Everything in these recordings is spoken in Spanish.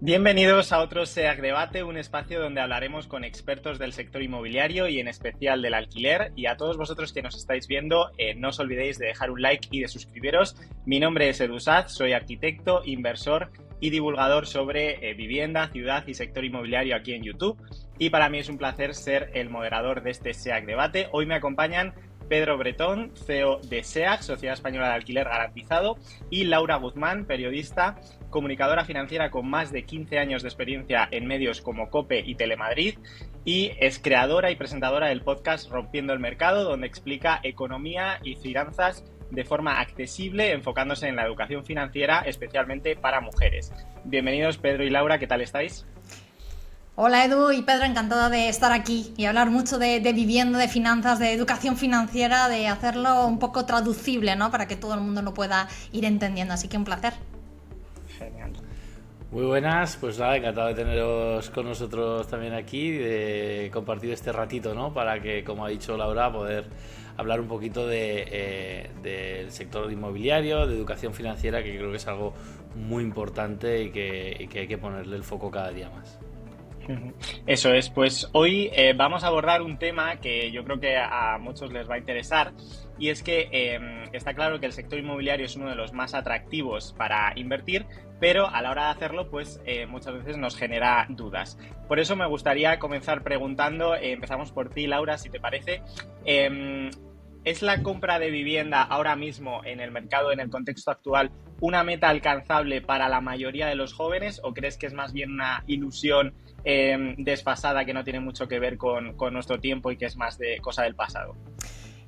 Bienvenidos a otro SEAC Debate, un espacio donde hablaremos con expertos del sector inmobiliario y en especial del alquiler. Y a todos vosotros que nos estáis viendo, no os olvidéis de dejar un like y de suscribiros. Mi nombre es Edu Saz, soy arquitecto, inversor y divulgador sobre vivienda, ciudad y sector inmobiliario aquí en YouTube. Y para mí es un placer ser el moderador de este SEAC Debate. Hoy me acompañan Pedro Bretón, CEO de SEAC, Sociedad Española de Alquiler Garantizado, y Laura Guzmán, periodista, comunicadora financiera con más de 15 años de experiencia en medios como COPE y Telemadrid, y es creadora y presentadora del podcast Rompiendo el Mercado, donde explica economía y finanzas de forma accesible, enfocándose en la educación financiera, especialmente para mujeres. Bienvenidos Pedro y Laura, ¿qué tal estáis? Hola Edu y Pedro, encantada de estar aquí y hablar mucho de vivienda, de finanzas, de educación financiera, de hacerlo un poco traducible, ¿no? Para que todo el mundo lo pueda ir entendiendo, así que un placer. Genial. Muy buenas, pues nada, encantado de teneros con nosotros también aquí, de compartir este ratito, ¿no? Para que, como ha dicho Laura, poder hablar un poquito del sector inmobiliario, de educación financiera, que creo que es algo muy importante y que hay que ponerle el foco cada día más. Eso es, pues hoy vamos a abordar un tema que yo creo que a muchos les va a interesar, y es que está claro que el sector inmobiliario es uno de los más atractivos para invertir, pero a la hora de hacerlo pues muchas veces nos genera dudas. Por eso me gustaría comenzar preguntando, empezamos por ti Laura, si te parece. ¿Es la compra de vivienda ahora mismo en el mercado, en el contexto actual, una meta alcanzable para la mayoría de los jóvenes, o crees que es más bien una ilusión desfasada que no tiene mucho que ver con nuestro tiempo y que es más de cosa del pasado?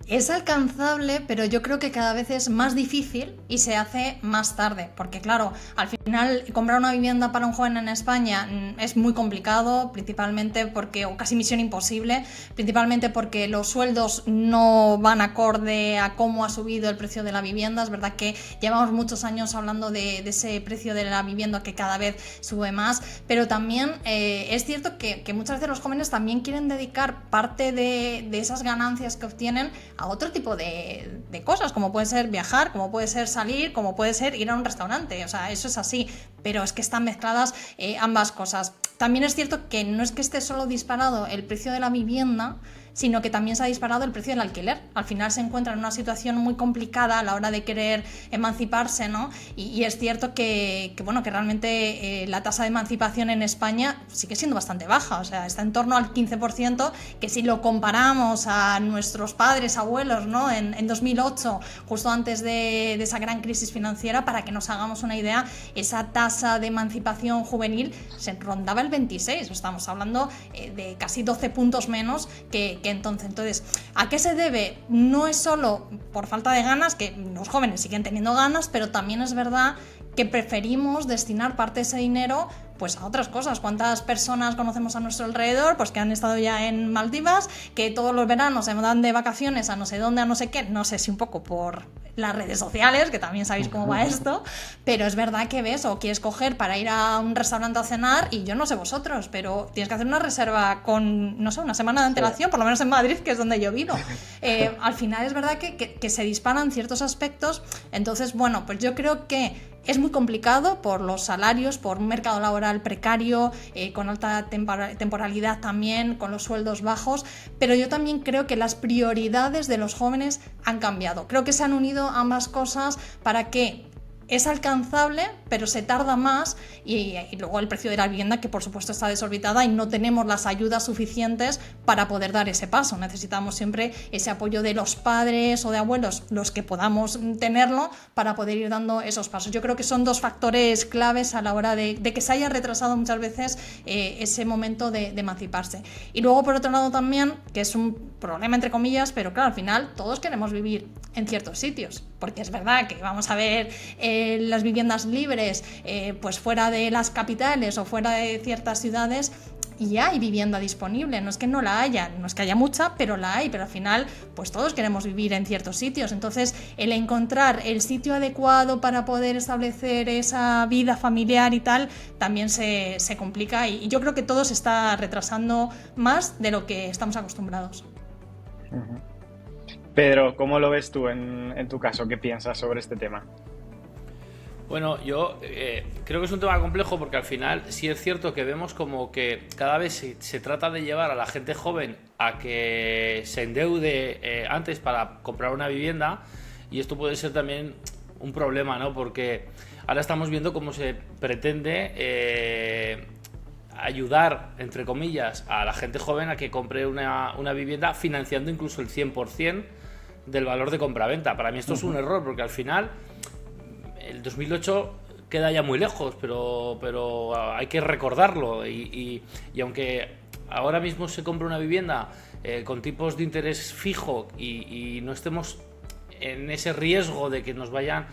Es alcanzable, pero yo creo que cada vez es más difícil y se hace más tarde, porque claro, al final comprar una vivienda para un joven en España es muy complicado, principalmente porque, o casi misión imposible, principalmente porque los sueldos no van acorde a cómo ha subido el precio de la vivienda. Es verdad que llevamos muchos años hablando de ese precio de la vivienda que cada vez sube más, pero también es cierto que muchas veces los jóvenes también quieren dedicar parte de esas ganancias que obtienen a otro tipo de cosas, como puede ser viajar, como puede ser salir, como puede ser ir a un restaurante. O sea, eso es así, pero es que están mezcladas ambas cosas. También es cierto que no es que esté solo disparado el precio de la vivienda, sino que también se ha disparado el precio del alquiler. Al final se encuentra en una situación muy complicada a la hora de querer emanciparse, ¿no? Y es cierto que realmente la tasa de emancipación en España sigue siendo bastante baja, o sea, está en torno al 15%, que si lo comparamos a nuestros padres, abuelos, ¿no? En 2008, justo antes de esa gran crisis financiera, para que nos hagamos una idea, esa tasa de emancipación juvenil se rondaba el 26%, estamos hablando de casi 12 puntos menos que entonces, ¿a qué se debe? No es solo por falta de ganas, que los jóvenes siguen teniendo ganas, pero también es verdad que preferimos destinar parte de ese dinero pues a otras cosas. ¿Cuántas personas conocemos a nuestro alrededor pues que han estado ya en Maldivas, que todos los veranos se van de vacaciones a no sé dónde, a no sé qué? No sé si un poco por las redes sociales, que también sabéis cómo va esto, pero es verdad que ves o quieres coger para ir a un restaurante a cenar, y yo no sé vosotros, pero tienes que hacer una reserva con, no sé, una semana de antelación, por lo menos en Madrid, que es donde yo vivo. Al final es verdad que se disparan ciertos aspectos. Entonces, bueno, pues yo creo que es muy complicado por los salarios, por un mercado laboral precario, con alta temporalidad también, con los sueldos bajos, pero yo también creo que las prioridades de los jóvenes han cambiado. Creo que se han unido ambas cosas para que es alcanzable, pero se tarda más, y luego el precio de la vivienda, que por supuesto está desorbitada y no tenemos las ayudas suficientes para poder dar ese paso. Necesitamos siempre ese apoyo de los padres o de abuelos, los que podamos tenerlo, para poder ir dando esos pasos. Yo creo que son dos factores claves a la hora de que se haya retrasado muchas veces ese momento de emanciparse. Y luego, por otro lado también, que es un problema entre comillas, pero claro, al final todos queremos vivir en ciertos sitios, porque es verdad que vamos a ver las viviendas libres pues fuera de las capitales o fuera de ciertas ciudades, y hay vivienda disponible, no es que no la haya, no es que haya mucha, pero la hay, pero al final pues todos queremos vivir en ciertos sitios. Entonces el encontrar el sitio adecuado para poder establecer esa vida familiar y tal también se complica, y yo creo que todo se está retrasando más de lo que estamos acostumbrados. Pedro, ¿cómo lo ves tú en tu caso? ¿Qué piensas sobre este tema? Bueno, yo creo que es un tema complejo porque al final sí es cierto que vemos como que cada vez se trata de llevar a la gente joven a que se endeude antes para comprar una vivienda, y esto puede ser también un problema, ¿no? Porque ahora estamos viendo cómo se pretende ayudar, entre comillas, a la gente joven a que compre una vivienda financiando incluso el 100% del valor de compraventa. Para mí esto es un error porque al final el 2008 queda ya muy lejos, pero hay que recordarlo y aunque ahora mismo se compra una vivienda con tipos de interés fijo y no estemos en ese riesgo de que se nos vayan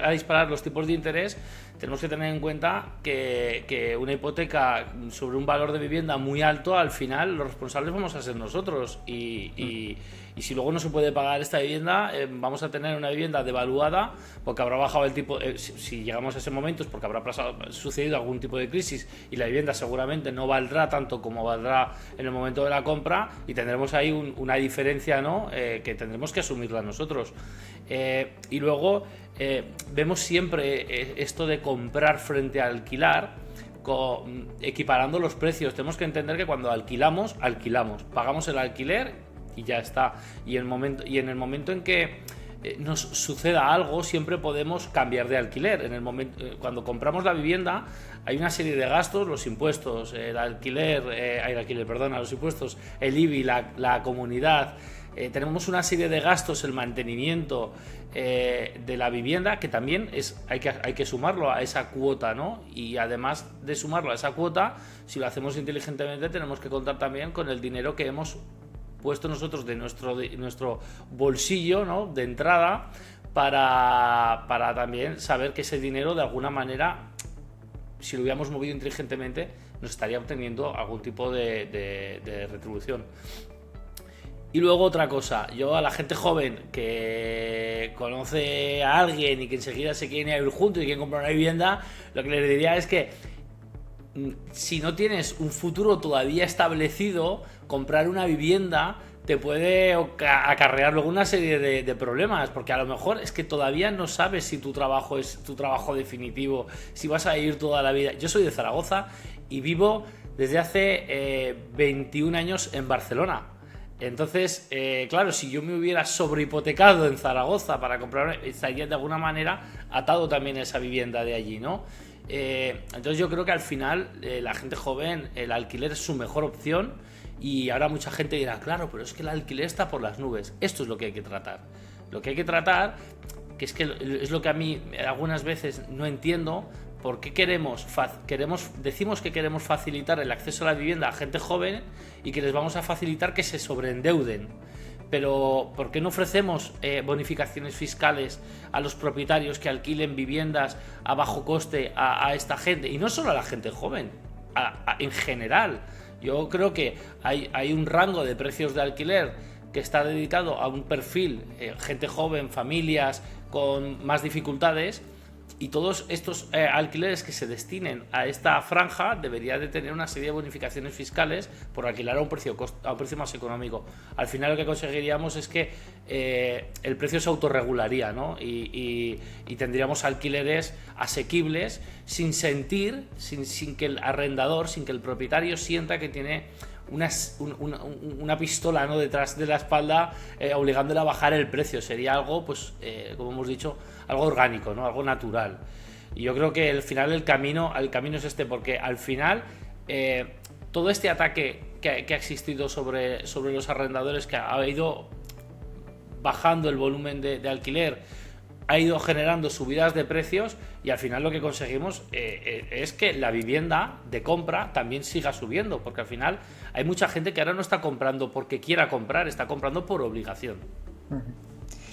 a disparar los tipos de interés, tenemos que tener en cuenta que una hipoteca sobre un valor de vivienda muy alto, al final los responsables vamos a ser nosotros y si luego no se puede pagar esta vivienda, vamos a tener una vivienda devaluada porque habrá bajado el tipo, si llegamos a ese momento es porque habrá sucedido algún tipo de crisis y la vivienda seguramente no valdrá tanto como valdrá en el momento de la compra y tendremos ahí una diferencia, ¿no? Que tendremos que asumirla nosotros. Y luego vemos siempre esto de comprar frente a alquilar, equiparando los precios. Tenemos que entender que cuando alquilamos, pagamos el alquiler y ya está. Y en el momento en que nos suceda algo, siempre podemos cambiar de alquiler. Cuando compramos la vivienda, hay una serie de gastos, los impuestos, los impuestos, el IBI, la comunidad. Tenemos una serie de gastos, el mantenimiento de la vivienda, que también hay que sumarlo a esa cuota, ¿no? Y además de sumarlo a esa cuota, si lo hacemos inteligentemente, tenemos que contar también con el dinero que hemos puesto nosotros de nuestro bolsillo, ¿no? De entrada, para también saber que ese dinero de alguna manera, si lo hubiéramos movido inteligentemente, nos estaría obteniendo algún tipo de retribución. Y luego otra cosa, yo a la gente joven que conoce a alguien y que enseguida se quieren ir juntos y quieren comprar una vivienda, lo que les diría es que si no tienes un futuro todavía establecido, comprar una vivienda te puede acarrear luego una serie de problemas, porque a lo mejor es que todavía no sabes si tu trabajo es tu trabajo definitivo, si vas a ir toda la vida. Yo soy de Zaragoza y vivo desde hace 21 años en Barcelona. Entonces, claro, si yo me hubiera sobrehipotecado en Zaragoza para comprar, estaría de alguna manera atado también a esa vivienda de allí, ¿no? Entonces yo creo que al final la gente joven, el alquiler es su mejor opción, y ahora mucha gente dirá, claro, pero es que el alquiler está por las nubes. Esto es lo que hay que tratar. Lo que hay que tratar, que es lo que a mí algunas veces no entiendo, ¿por qué decimos que queremos facilitar el acceso a la vivienda a gente joven y que les vamos a facilitar que se sobreendeuden? Pero ¿por qué no ofrecemos bonificaciones fiscales a los propietarios que alquilen viviendas a bajo coste a esta gente? Y no solo a la gente joven, en general. Yo creo que hay un rango de precios de alquiler que está dedicado a un perfil, gente joven, familias con más dificultades, y todos estos alquileres que se destinen a esta franja debería de tener una serie de bonificaciones fiscales por alquilar a un precio más económico. Al final lo que conseguiríamos es que el precio se autorregularía, ¿no? Y tendríamos alquileres asequibles sin que el arrendador, sin que el propietario sienta que tiene una pistola, ¿no?, detrás de la espalda obligándole a bajar el precio. Sería algo, pues, como hemos dicho, algo orgánico, ¿no?, algo natural. Y yo creo que al final el camino es este, porque al final todo este ataque que ha existido sobre los arrendadores, que ha ido bajando el volumen de alquiler, ha ido generando subidas de precios, y al final lo que conseguimos es que la vivienda de compra también siga subiendo, porque al final hay mucha gente que ahora no está comprando porque quiera comprar, está comprando por obligación.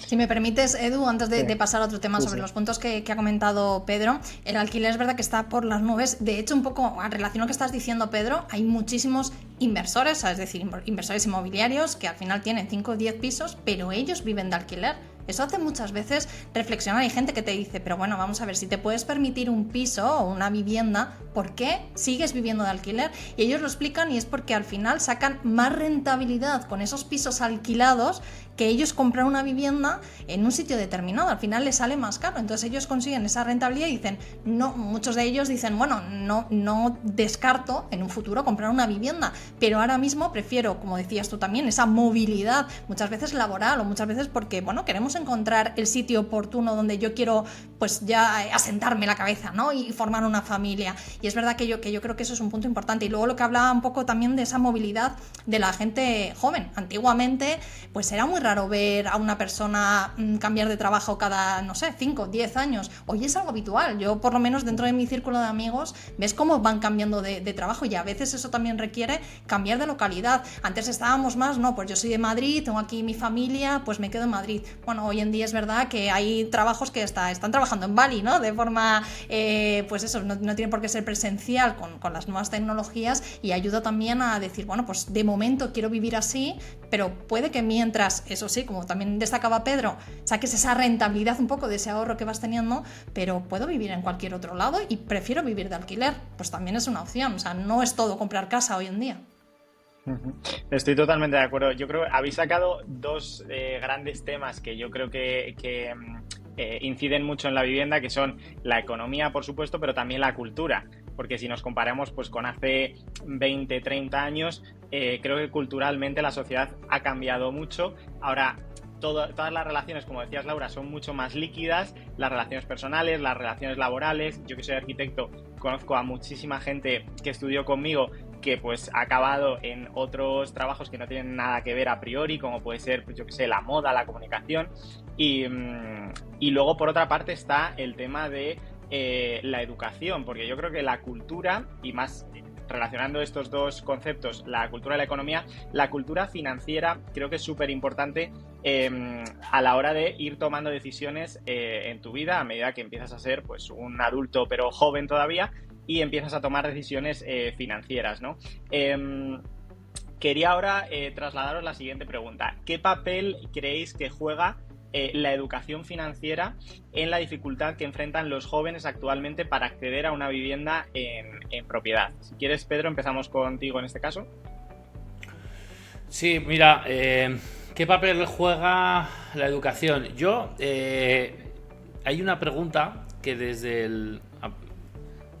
Si me permites, Edu, antes de pasar a otro tema sobre los puntos que ha comentado Pedro, el alquiler es verdad que está por las nubes. De hecho, un poco en relación a lo que estás diciendo, Pedro, hay muchísimos inversores, es decir, inversores inmobiliarios que al final tienen 5 o 10 pisos, pero ellos viven de alquiler. Eso hace muchas veces reflexionar. Hay gente que te dice, pero bueno, vamos a ver, si te puedes permitir un piso o una vivienda, ¿por qué sigues viviendo de alquiler? Y ellos lo explican, y es porque al final sacan más rentabilidad con esos pisos alquilados que ellos comprar una vivienda en un sitio determinado. Al final les sale más caro. Entonces ellos consiguen esa rentabilidad y dicen, no, muchos de ellos dicen, bueno, no descarto en un futuro comprar una vivienda, pero ahora mismo prefiero, como decías tú también, esa movilidad, muchas veces laboral o muchas veces porque, bueno, queremos encontrar el sitio oportuno donde yo quiero, pues ya asentarme la cabeza, ¿no? Y formar una familia. Y es verdad que yo creo que eso es un punto importante. Y luego lo que hablaba un poco también de esa movilidad de la gente joven. Antiguamente, pues era muy raro ver a una persona cambiar de trabajo cada, no sé, 5, 10 años. Hoy es algo habitual. Yo, por lo menos dentro de mi círculo de amigos, ves cómo van cambiando de trabajo y a veces eso también requiere cambiar de localidad. Antes estábamos más, no, pues yo soy de Madrid, tengo aquí mi familia, pues me quedo en Madrid. Bueno, hoy en día es verdad que hay trabajos que están trabajando en Bali, ¿no? De forma, pues eso, no tiene por qué ser presencial con las nuevas tecnologías y ayuda también a decir, bueno, pues de momento quiero vivir así, pero puede que mientras, eso sí, como también destacaba Pedro, saques esa rentabilidad un poco de ese ahorro que vas teniendo, pero puedo vivir en cualquier otro lado y prefiero vivir de alquiler, pues también es una opción, o sea, no es todo comprar casa hoy en día. Estoy totalmente de acuerdo. Yo creo que habéis sacado dos grandes temas que yo creo que inciden mucho en la vivienda, que son la economía, por supuesto, pero también la cultura. Porque si nos comparamos pues, con hace 20, 30 años, creo que culturalmente la sociedad ha cambiado mucho. Ahora, todas las relaciones, como decías Laura, son mucho más líquidas, las relaciones personales, las relaciones laborales. Yo que soy arquitecto, conozco a muchísima gente que estudió conmigo que pues ha acabado en otros trabajos que no tienen nada que ver a priori, como puede ser, pues, yo que sé, la moda, la comunicación. Y luego, por otra parte, está el tema de la educación, porque yo creo que la cultura, y más relacionando estos dos conceptos, la cultura y la economía, la cultura financiera creo que es súper importante a la hora de ir tomando decisiones en tu vida a medida que empiezas a ser pues un adulto pero joven todavía y empiezas a tomar decisiones financieras, ¿no? Quería ahora trasladaros la siguiente pregunta. ¿Qué papel creéis que juega la educación financiera en la dificultad que enfrentan los jóvenes actualmente para acceder a una vivienda en propiedad? Si quieres, Pedro, empezamos contigo en este caso. Sí, mira, ¿qué papel juega la educación? Hay una pregunta que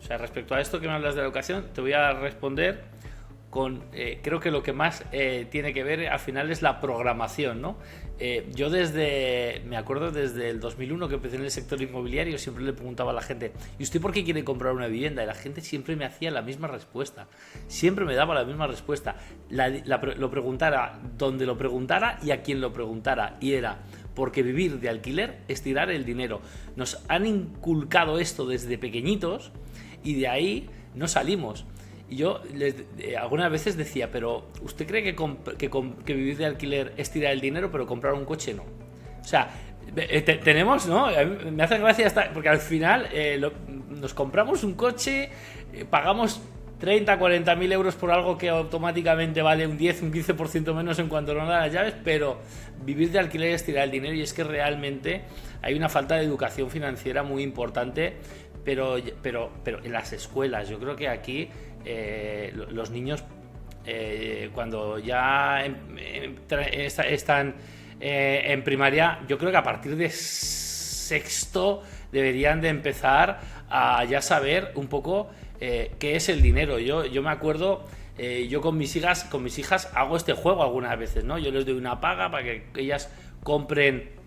o sea, respecto a esto que me hablas de la educación, te voy a responder con, creo que lo que más tiene que ver al final es la programación, ¿no? Yo me acuerdo desde el 2001 que empecé en el sector inmobiliario, siempre le preguntaba a la gente, ¿y usted por qué quiere comprar una vivienda? Y la gente siempre me hacía la misma respuesta, siempre me daba la misma respuesta, lo preguntara donde lo preguntara y a quien lo preguntara, y era porque vivir de alquiler es tirar el dinero. Nos han inculcado esto desde pequeñitos y de ahí no salimos. Y yo algunas veces decía, pero ¿usted cree que vivir de alquiler es tirar el dinero, pero comprar un coche no? O sea, tenemos, ¿no? A mí me hace gracia porque al final nos compramos un coche, pagamos 30, 40 mil euros por algo que automáticamente vale un 10, un 15% menos en cuanto nos dan las llaves, pero vivir de alquiler es tirar el dinero y es que realmente hay una falta de educación financiera muy importante, pero en las escuelas, yo creo que aquí los niños cuando ya están en primaria, yo creo que a partir de sexto deberían de empezar a ya saber un poco qué es el dinero. Yo me acuerdo, yo con mis hijas hago este juego algunas veces, ¿no? Yo les doy una paga para que ellas compren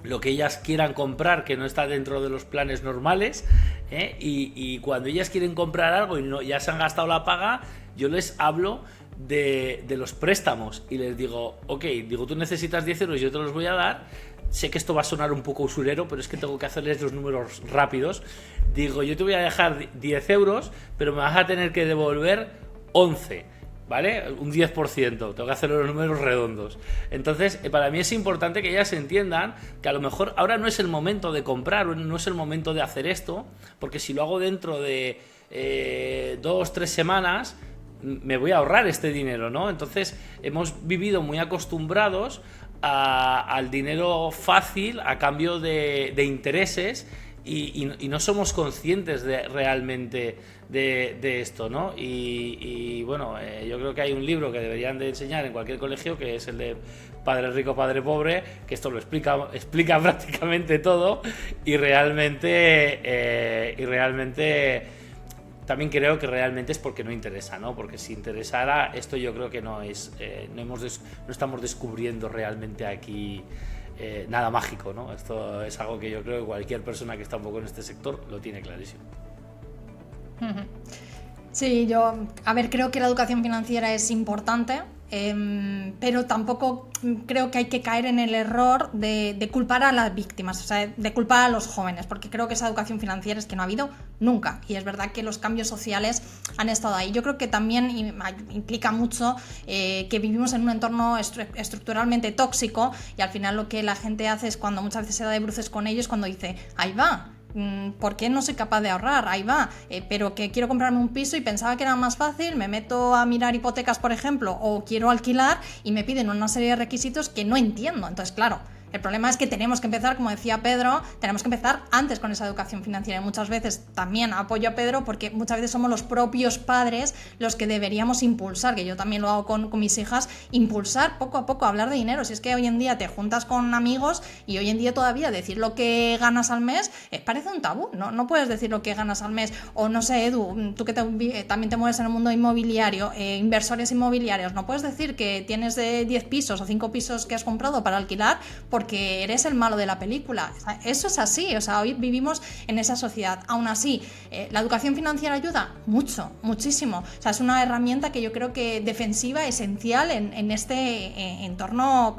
lo que ellas quieran comprar, que no está dentro de los planes normales, y cuando ellas quieren comprar algo y ya se han gastado la paga, yo les hablo de los préstamos y les digo, ok, tú necesitas 10 euros, yo te los voy a dar. Sé que esto va a sonar un poco usurero, pero es que tengo que hacerles los números rápidos. Digo, yo te voy a dejar 10 euros, pero me vas a tener que devolver 11, ¿vale? Un 10%, tengo que hacer los números redondos. Entonces, para mí es importante que ellas entiendan que a lo mejor ahora no es el momento de comprar, no es el momento de hacer esto, porque si lo hago dentro de 2-3 semanas, me voy a ahorrar este dinero, ¿no? Entonces, hemos vivido muy acostumbrados al dinero fácil a cambio de intereses, y no somos conscientes realmente de esto, ¿no? Y bueno, yo creo que hay un libro que deberían de enseñar en cualquier colegio, que es el de Padre Rico, Padre Pobre, que esto lo explica prácticamente todo, y realmente también creo que realmente es porque no interesa, ¿no? Porque si interesara, esto yo creo que no estamos descubriendo realmente aquí nada mágico, ¿no? Esto es algo que yo creo que cualquier persona que está un poco en este sector lo tiene clarísimo. Sí, creo que la educación financiera es importante, pero tampoco creo que hay que caer en el error de culpar a las víctimas, o sea, de culpar a los jóvenes, porque creo que esa educación financiera es que no ha habido nunca, y es verdad que los cambios sociales han estado ahí. Yo creo que también implica mucho que vivimos en un entorno estructuralmente tóxico, y al final lo que la gente hace es, cuando muchas veces se da de bruces con ellos, cuando dice, ahí va, ¿por qué no soy capaz de ahorrar? Ahí va, pero que quiero comprarme un piso y pensaba que era más fácil, me meto a mirar hipotecas, por ejemplo, o quiero alquilar y me piden una serie de requisitos que no entiendo. Entonces, claro, el problema es que tenemos que empezar, como decía Pedro, tenemos que empezar antes con esa educación financiera, y muchas veces también apoyo a Pedro porque muchas veces somos los propios padres los que deberíamos impulsar, que yo también lo hago con mis hijas, impulsar poco a poco a hablar de dinero. Si es que hoy en día te juntas con amigos y hoy en día todavía decir lo que ganas al mes parece un tabú, no puedes decir lo que ganas al mes. O no sé, Edu, tú que también te mueves en el mundo inmobiliario, inversores inmobiliarios, no puedes decir que tienes 10 pisos o 5 pisos que has comprado para alquilar porque eres el malo de la película. Eso es así, o sea, hoy vivimos en esa sociedad. Aún así, la educación financiera ayuda mucho, muchísimo. O sea, es una herramienta que yo creo que defensiva, esencial en este entorno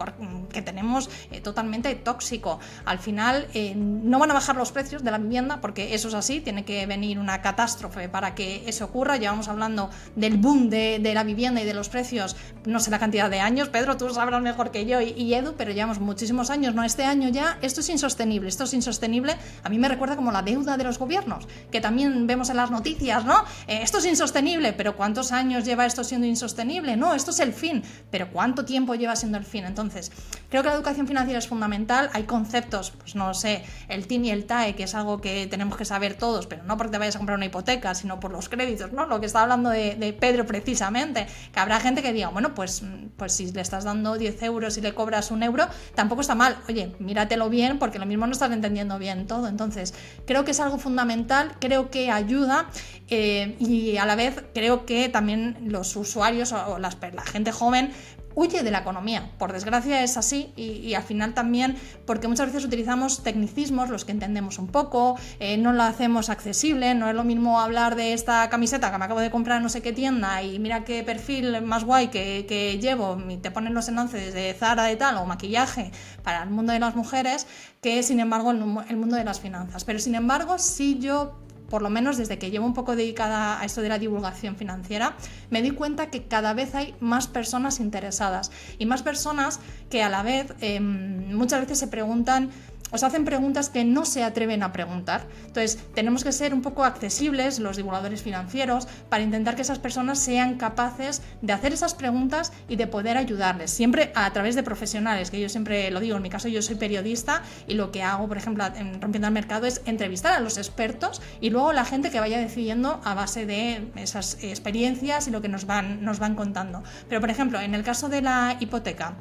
que tenemos totalmente tóxico. Al final, no van a bajar los precios de la vivienda, porque eso es así, tiene que venir una catástrofe para que eso ocurra. Llevamos hablando del boom de la vivienda y de los precios, no sé la cantidad de años, Pedro, tú sabrás mejor que yo y Edu, pero llevamos muchísimos años, no este año ya. Esto es insostenible, a mí me recuerda como la deuda de los gobiernos, que también vemos en las noticias, ¿no? Esto es insostenible, pero ¿cuántos años lleva esto siendo insostenible? No, esto es el fin, pero ¿cuánto tiempo lleva siendo el fin? Entonces, creo que la educación financiera es fundamental. Hay conceptos, pues no sé, el TIN y el TAE, que es algo que tenemos que saber todos, pero no porque te vayas a comprar una hipoteca, sino por los créditos, ¿no? Lo que está hablando de Pedro precisamente, que habrá gente que diga, bueno, pues si le estás dando 10 euros y le cobras 1 euro, tampoco está mal. Oye, míratelo bien, porque lo mismo no estás entendiendo bien todo. Entonces, creo que es algo fundamental, creo que ayuda, y a la vez creo que también los usuarios o la gente joven huye de la economía. Por desgracia es así, y al final también porque muchas veces utilizamos tecnicismos, los que entendemos un poco, no lo hacemos accesible. No es lo mismo hablar de esta camiseta que me acabo de comprar en no sé qué tienda y mira qué perfil más guay que llevo, y te ponen los enlaces de Zara de tal, o maquillaje para el mundo de las mujeres, que sin embargo el mundo de las finanzas. Pero sin embargo, sí, yo, por lo menos desde que llevo un poco dedicada a esto de la divulgación financiera, me di cuenta que cada vez hay más personas interesadas, y más personas que a la vez muchas veces se preguntan, o se hacen preguntas que no se atreven a preguntar. Entonces, tenemos que ser un poco accesibles, los divulgadores financieros, para intentar que esas personas sean capaces de hacer esas preguntas y de poder ayudarles, siempre a través de profesionales, que yo siempre lo digo. En mi caso, yo soy periodista, y lo que hago, por ejemplo, en Rompiendo el Mercado, es entrevistar a los expertos y luego la gente que vaya decidiendo a base de esas experiencias y lo que nos van contando. Pero, por ejemplo, en el caso de la hipoteca,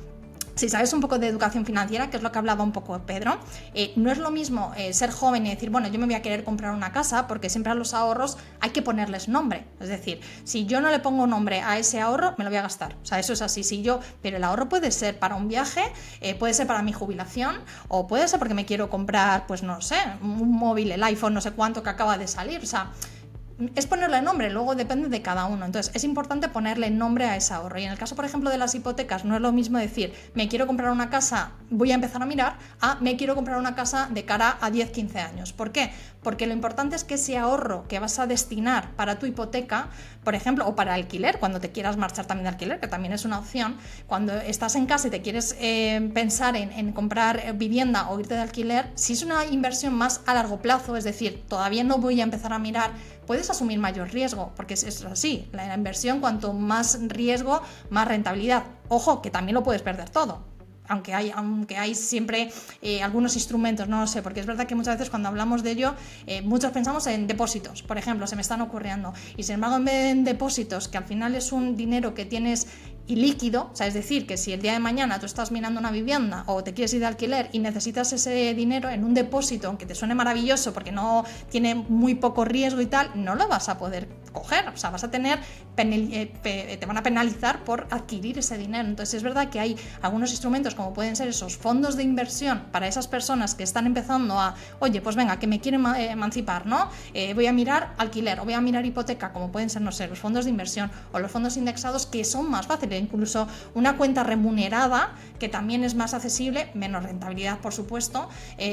si sabes un poco de educación financiera, que es lo que hablaba un poco Pedro, no es lo mismo ser joven y decir, bueno, yo me voy a querer comprar una casa, porque siempre a los ahorros hay que ponerles nombre. Es decir, si yo no le pongo nombre a ese ahorro, me lo voy a gastar. O sea, eso es así. Pero el ahorro puede ser para un viaje, puede ser para mi jubilación, o puede ser porque me quiero comprar, pues no sé, un móvil, el iPhone, no sé cuánto que acaba de salir. O sea, es ponerle nombre, luego depende de cada uno. Entonces es importante ponerle nombre a ese ahorro. Y en el caso, por ejemplo, de las hipotecas, no es lo mismo decir, me quiero comprar una casa, voy a empezar a mirar, a me quiero comprar una casa de cara a 10-15 años. ¿Por qué? Porque lo importante es que ese ahorro que vas a destinar para tu hipoteca, por ejemplo, o para alquiler, cuando te quieras marchar también de alquiler, que también es una opción, cuando estás en casa y te quieres pensar en comprar vivienda o irte de alquiler, si es una inversión más a largo plazo, es decir, todavía no voy a empezar a mirar, puedes asumir mayor riesgo, porque es así, la inversión, cuanto más riesgo, más rentabilidad. Ojo, que también lo puedes perder todo. aunque hay siempre algunos instrumentos, no lo sé, porque es verdad que muchas veces cuando hablamos de ello, muchos pensamos en depósitos, por ejemplo, se me están ocurriendo, y sin embargo en depósitos, que al final es un dinero que tienes ilíquido, o sea, es decir, que si el día de mañana tú estás mirando una vivienda o te quieres ir de alquiler y necesitas ese dinero en un depósito, aunque te suene maravilloso porque no tiene muy poco riesgo y tal, no lo vas a poder coger, o sea, vas a tener, te van a penalizar por adquirir ese dinero. Entonces es verdad que hay algunos instrumentos como pueden ser esos fondos de inversión para esas personas que están empezando a, oye, pues venga, que me quieren emancipar, ¿no? Voy a mirar alquiler o voy a mirar hipoteca, como pueden ser, no sé, los fondos de inversión o los fondos indexados, que son más fáciles, incluso una cuenta remunerada que también es más accesible, menos rentabilidad por supuesto,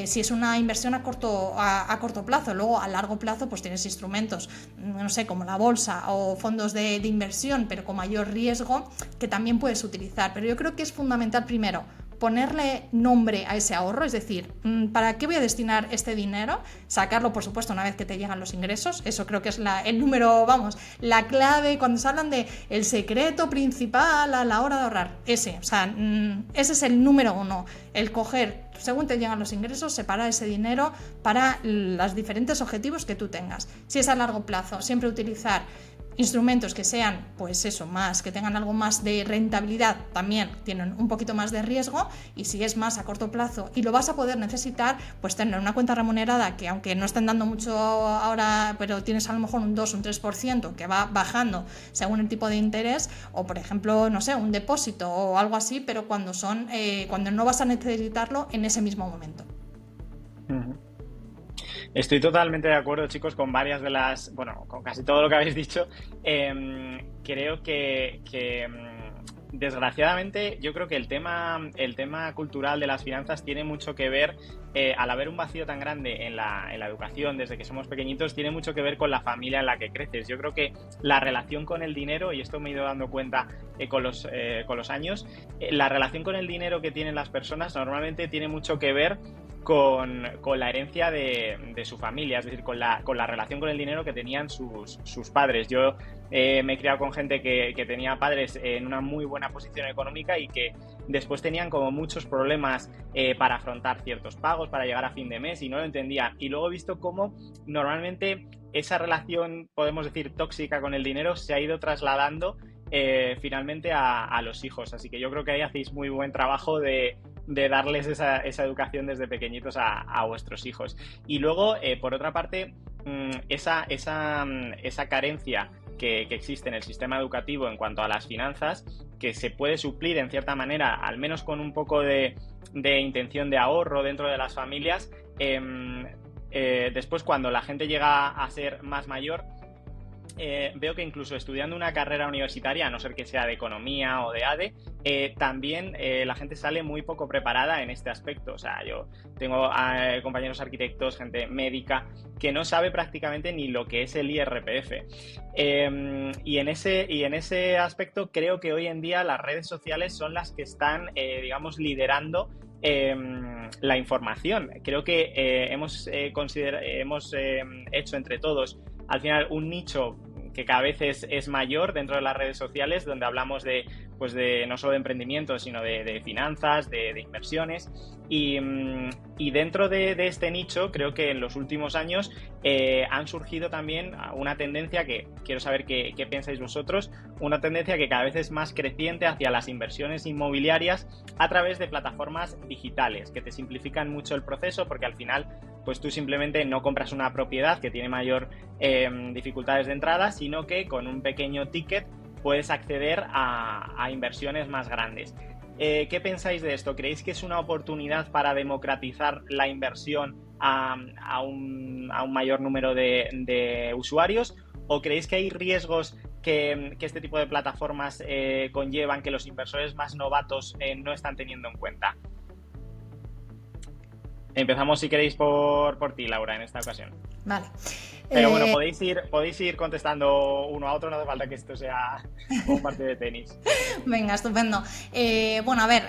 si es una inversión a corto plazo. Luego a largo plazo pues tienes instrumentos, no sé, como la bolsa o fondos de inversión, pero con mayor riesgo, que también puedes utilizar. Pero yo creo que es fundamental primero ponerle nombre a ese ahorro, es decir, ¿para qué voy a destinar este dinero? Sacarlo, por supuesto, una vez que te llegan los ingresos. Eso creo que es el número, vamos, la clave cuando se hablan de el secreto principal a la hora de ahorrar. Ese es el número uno, el coger, según te llegan los ingresos, separar ese dinero para los diferentes objetivos que tú tengas. Si es a largo plazo, siempre utilizar instrumentos que sean, pues eso, que tengan algo más de rentabilidad, también tienen un poquito más de riesgo, y si es más a corto plazo y lo vas a poder necesitar, pues tener una cuenta remunerada que, aunque no estén dando mucho ahora, pero tienes a lo mejor un 2 o un 3% que va bajando según el tipo de interés, o por ejemplo, no sé, un depósito o algo así, pero cuando no vas a necesitarlo en ese mismo momento. Uh-huh. Estoy totalmente de acuerdo, chicos, con con casi todo lo que habéis dicho. Creo que desgraciadamente, yo creo que el tema cultural de las finanzas tiene mucho que ver, al haber un vacío tan grande en la educación desde que somos pequeñitos, tiene mucho que ver con la familia en la que creces. Yo creo que la relación con el dinero, y esto me he ido dando cuenta con los años, la relación con el dinero que tienen las personas normalmente tiene mucho que ver con la herencia de su familia, es decir, con la relación con el dinero que tenían sus padres. Yo me he criado con gente que tenía padres en una muy buena posición económica y que después tenían como muchos problemas para afrontar ciertos pagos, para llegar a fin de mes, y no lo entendían. Y luego he visto cómo normalmente esa relación, podemos decir, tóxica con el dinero se ha ido trasladando finalmente a los hijos. Así que yo creo que ahí hacéis muy buen trabajo de darles esa educación desde pequeñitos a vuestros hijos. Y luego, por otra parte, esa carencia que existe en el sistema educativo en cuanto a las finanzas, que se puede suplir en cierta manera, al menos con un poco de intención de ahorro dentro de las familias, después, cuando la gente llega a ser más mayor, veo que incluso estudiando una carrera universitaria, a no ser que sea de economía o de ADE, también la gente sale muy poco preparada en este aspecto. O sea, yo tengo compañeros arquitectos, gente médica, que no sabe prácticamente ni lo que es el IRPF. Y en ese aspecto creo que hoy en día las redes sociales son las que están, digamos, liderando la información. Creo que hemos hecho entre todos al final un nicho que cada vez es mayor dentro de las redes sociales, donde hablamos de no solo de emprendimiento, sino de finanzas, de inversiones, y dentro de este nicho creo que en los últimos años han surgido también una tendencia que quiero saber qué pensáis vosotros, una tendencia que cada vez es más creciente hacia las inversiones inmobiliarias a través de plataformas digitales que te simplifican mucho el proceso, porque al final pues tú simplemente no compras una propiedad que tiene mayor dificultades de entrada, sino que con un pequeño ticket puedes acceder a inversiones más grandes. ¿Qué pensáis de esto? ¿Creéis que es una oportunidad para democratizar la inversión a un mayor número de usuarios? ¿O creéis que hay riesgos que este tipo de plataformas conllevan, que los inversores más novatos no están teniendo en cuenta? Empezamos, si queréis, por ti, Laura, en esta ocasión. Vale. Pero bueno, podéis ir contestando uno a otro, no hace falta que esto sea un partido de tenis. Venga, estupendo. Bueno, a ver,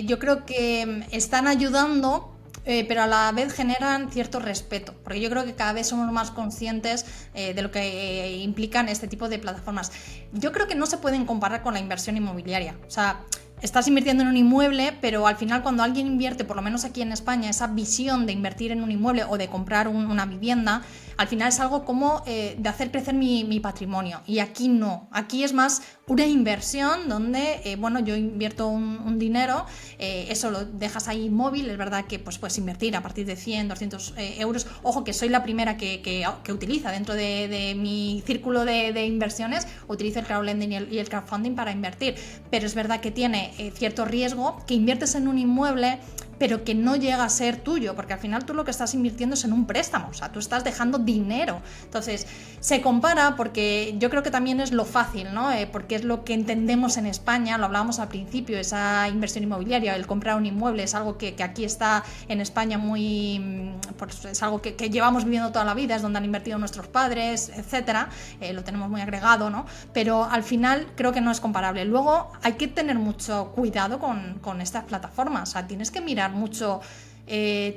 yo creo que están ayudando, pero a la vez generan cierto respeto, porque yo creo que cada vez somos más conscientes de lo que implican este tipo de plataformas. Yo creo que no se pueden comparar con la inversión inmobiliaria. O sea, estás invirtiendo en un inmueble, pero al final cuando alguien invierte, por lo menos aquí en España, esa visión de invertir en un inmueble o de comprar una vivienda, al final es algo como de hacer crecer mi patrimonio. Y aquí no, aquí es más una inversión donde, bueno, yo invierto un dinero, eso lo dejas ahí móvil, es verdad que pues puedes invertir a partir de 100, 200 euros. Ojo que soy la primera que utiliza dentro de mi círculo de inversiones, utilizo el crowdlending y el crowdfunding para invertir, pero es verdad que tiene cierto riesgo, que inviertes en un inmueble pero que no llega a ser tuyo, porque al final tú lo que estás invirtiendo es en un préstamo, o sea, tú estás dejando dinero. Entonces, se compara porque yo creo que también es lo fácil, ¿no? Porque es lo que entendemos en España, lo hablábamos al principio, esa inversión inmobiliaria, el comprar un inmueble es algo que aquí está en España muy, pues es algo que llevamos viviendo toda la vida, es donde han invertido nuestros padres, etcétera, lo tenemos muy agregado, ¿no? Pero al final creo que no es comparable. Luego hay que tener mucho cuidado con estas plataformas, o sea, tienes que mirar mucho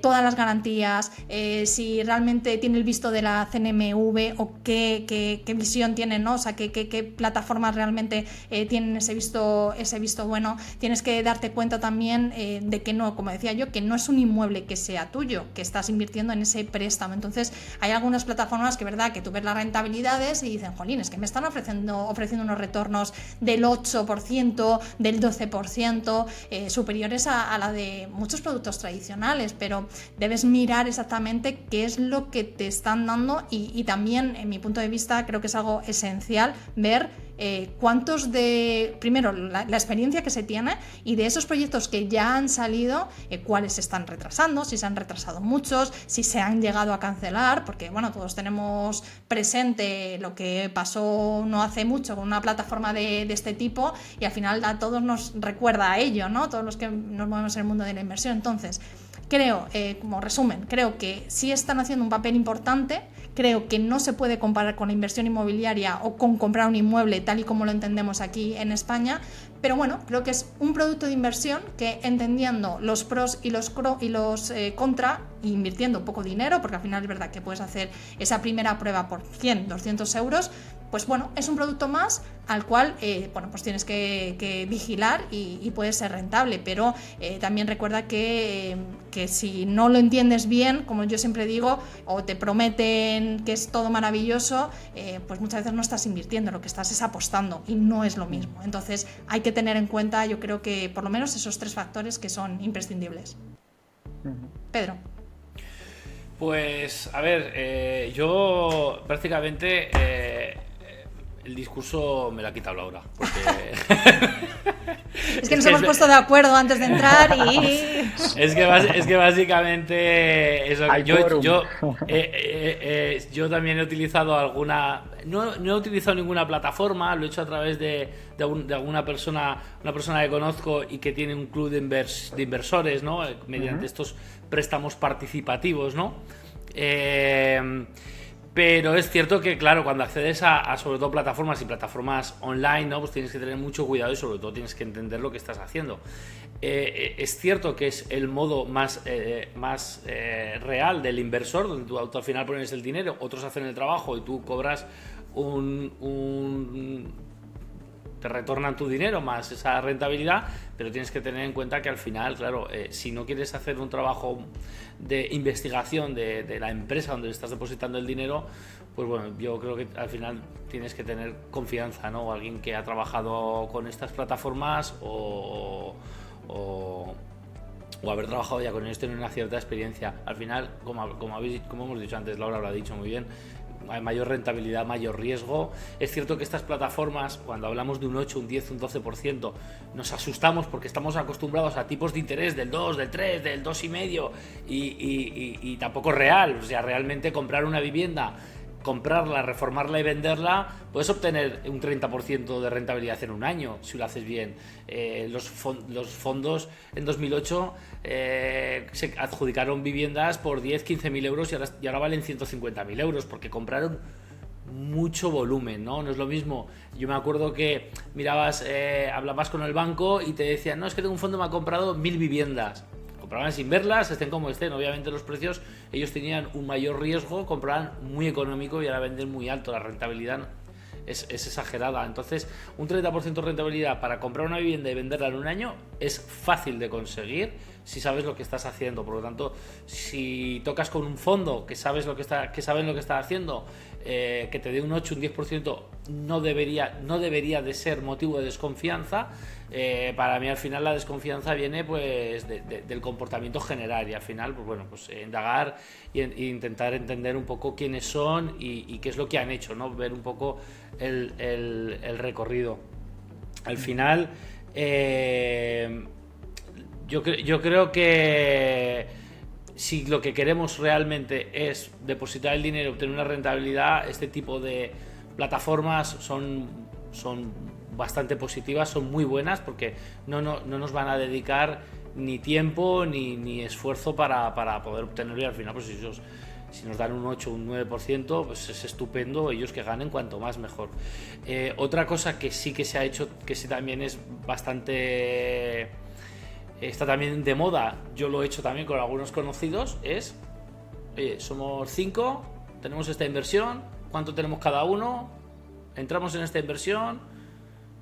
todas las garantías, si realmente tiene el visto de la CNMV o qué visión tienen, ¿no? O sea, qué plataformas realmente tienen ese visto bueno. Tienes que darte cuenta también de que no, como decía yo, que no es un inmueble que sea tuyo, que estás invirtiendo en ese préstamo. Entonces hay algunas plataformas que, verdad, que tú ves las rentabilidades y dicen, jolín, es que me están ofreciendo unos retornos del 8%, del 12%, superiores a la de muchos productos tradicionales, pero debes mirar exactamente qué es lo que te están dando y también, en mi punto de vista, creo que es algo esencial ver cuántos primero, la experiencia que se tiene y de esos proyectos que ya han salido, cuáles se están retrasando, si se han retrasado muchos, si se han llegado a cancelar, porque bueno, todos tenemos presente lo que pasó no hace mucho con una plataforma de este tipo y al final a todos nos recuerda a ello, ¿no? Todos los que nos movemos en el mundo de la inversión. Entonces, creo, como resumen, creo que sí están haciendo un papel importante, creo que no se puede comparar con la inversión inmobiliaria o con comprar un inmueble tal y como lo entendemos aquí en España, pero bueno, creo que es un producto de inversión que, entendiendo los pros y los contra, invirtiendo poco dinero, porque al final es verdad que puedes hacer esa primera prueba por 100, 200 euros, pues bueno, es un producto más al cual bueno, pues tienes que vigilar y puede ser rentable, pero también recuerda que si no lo entiendes bien, como yo siempre digo, o te prometen que es todo maravilloso, pues muchas veces no estás invirtiendo, lo que estás es apostando y no es lo mismo. Entonces hay que tener en cuenta, yo creo que por lo menos esos 3 factores que son imprescindibles. Pedro. Pues, a ver, yo prácticamente el discurso me lo ha quitado Laura. Porque... es que nos hemos puesto de acuerdo antes de entrar y... es que básicamente eso, yo también he utilizado alguna... No he utilizado ninguna plataforma, lo he hecho a través de alguna persona, una persona que conozco y que tiene un club de inversores, ¿no? Mediante estos préstamos participativos, ¿no? Pero es cierto que, claro, cuando accedes a sobre todo plataformas y plataformas online, ¿no? Pues tienes que tener mucho cuidado y sobre todo tienes que entender lo que estás haciendo. Es cierto que es el modo más real del inversor, donde tú al final pones el dinero, otros hacen el trabajo y tú cobras te retornan tu dinero más esa rentabilidad, pero tienes que tener en cuenta que al final, claro, si no quieres hacer un trabajo de investigación de la empresa donde le estás depositando el dinero, pues bueno, yo creo que al final tienes que tener confianza, ¿no? O alguien que ha trabajado con estas plataformas o haber trabajado ya con ellos, tener una cierta experiencia. Al final, como hemos dicho antes, Laura lo ha dicho muy bien, hay mayor rentabilidad, mayor riesgo. Es cierto que estas plataformas, cuando hablamos de un 8, un 10, un 12%, nos asustamos porque estamos acostumbrados a tipos de interés del 2, del 3, del 2,5 y tampoco es real. O sea, realmente comprar una vivienda, comprarla, reformarla y venderla, puedes obtener un 30% de rentabilidad en un año si lo haces bien. Los fondos en 2008 se adjudicaron viviendas por 10, 15.000 euros y ahora valen 150.000 euros porque compraron mucho volumen, ¿no? No es lo mismo. Yo me acuerdo que hablabas con el banco y te decían, no, es que tengo un fondo que me ha comprado 1.000 viviendas. Compraban sin verlas, estén como estén. Obviamente los precios, ellos tenían un mayor riesgo, compraban muy económico y ahora venden muy alto. La rentabilidad es exagerada. Entonces, un 30% de rentabilidad para comprar una vivienda y venderla en un año es fácil de conseguir si sabes lo que estás haciendo. Por lo tanto, si tocas con un fondo que saben lo que está haciendo, que te dé un 8, un 10%, no debería de ser motivo de desconfianza. Para mí al final la desconfianza viene pues del comportamiento general, y al final pues bueno, pues indagar e intentar entender un poco quiénes son y qué es lo que han hecho, ¿no? Ver un poco el recorrido. Al final yo creo que si lo que queremos realmente es depositar el dinero, obtener una rentabilidad, este tipo de plataformas son bastante positivas, son muy buenas, porque no nos van a dedicar ni tiempo ni esfuerzo para poder obtenerlo, y al final pues si nos dan un 8 o un 9%, pues es estupendo, ellos que ganen cuanto más mejor. Otra cosa que sí que se ha hecho, que sí también es bastante... está también de moda, yo lo he hecho también con algunos conocidos, es, oye, somos 5, tenemos esta inversión, ¿cuánto tenemos cada uno? Entramos en esta inversión,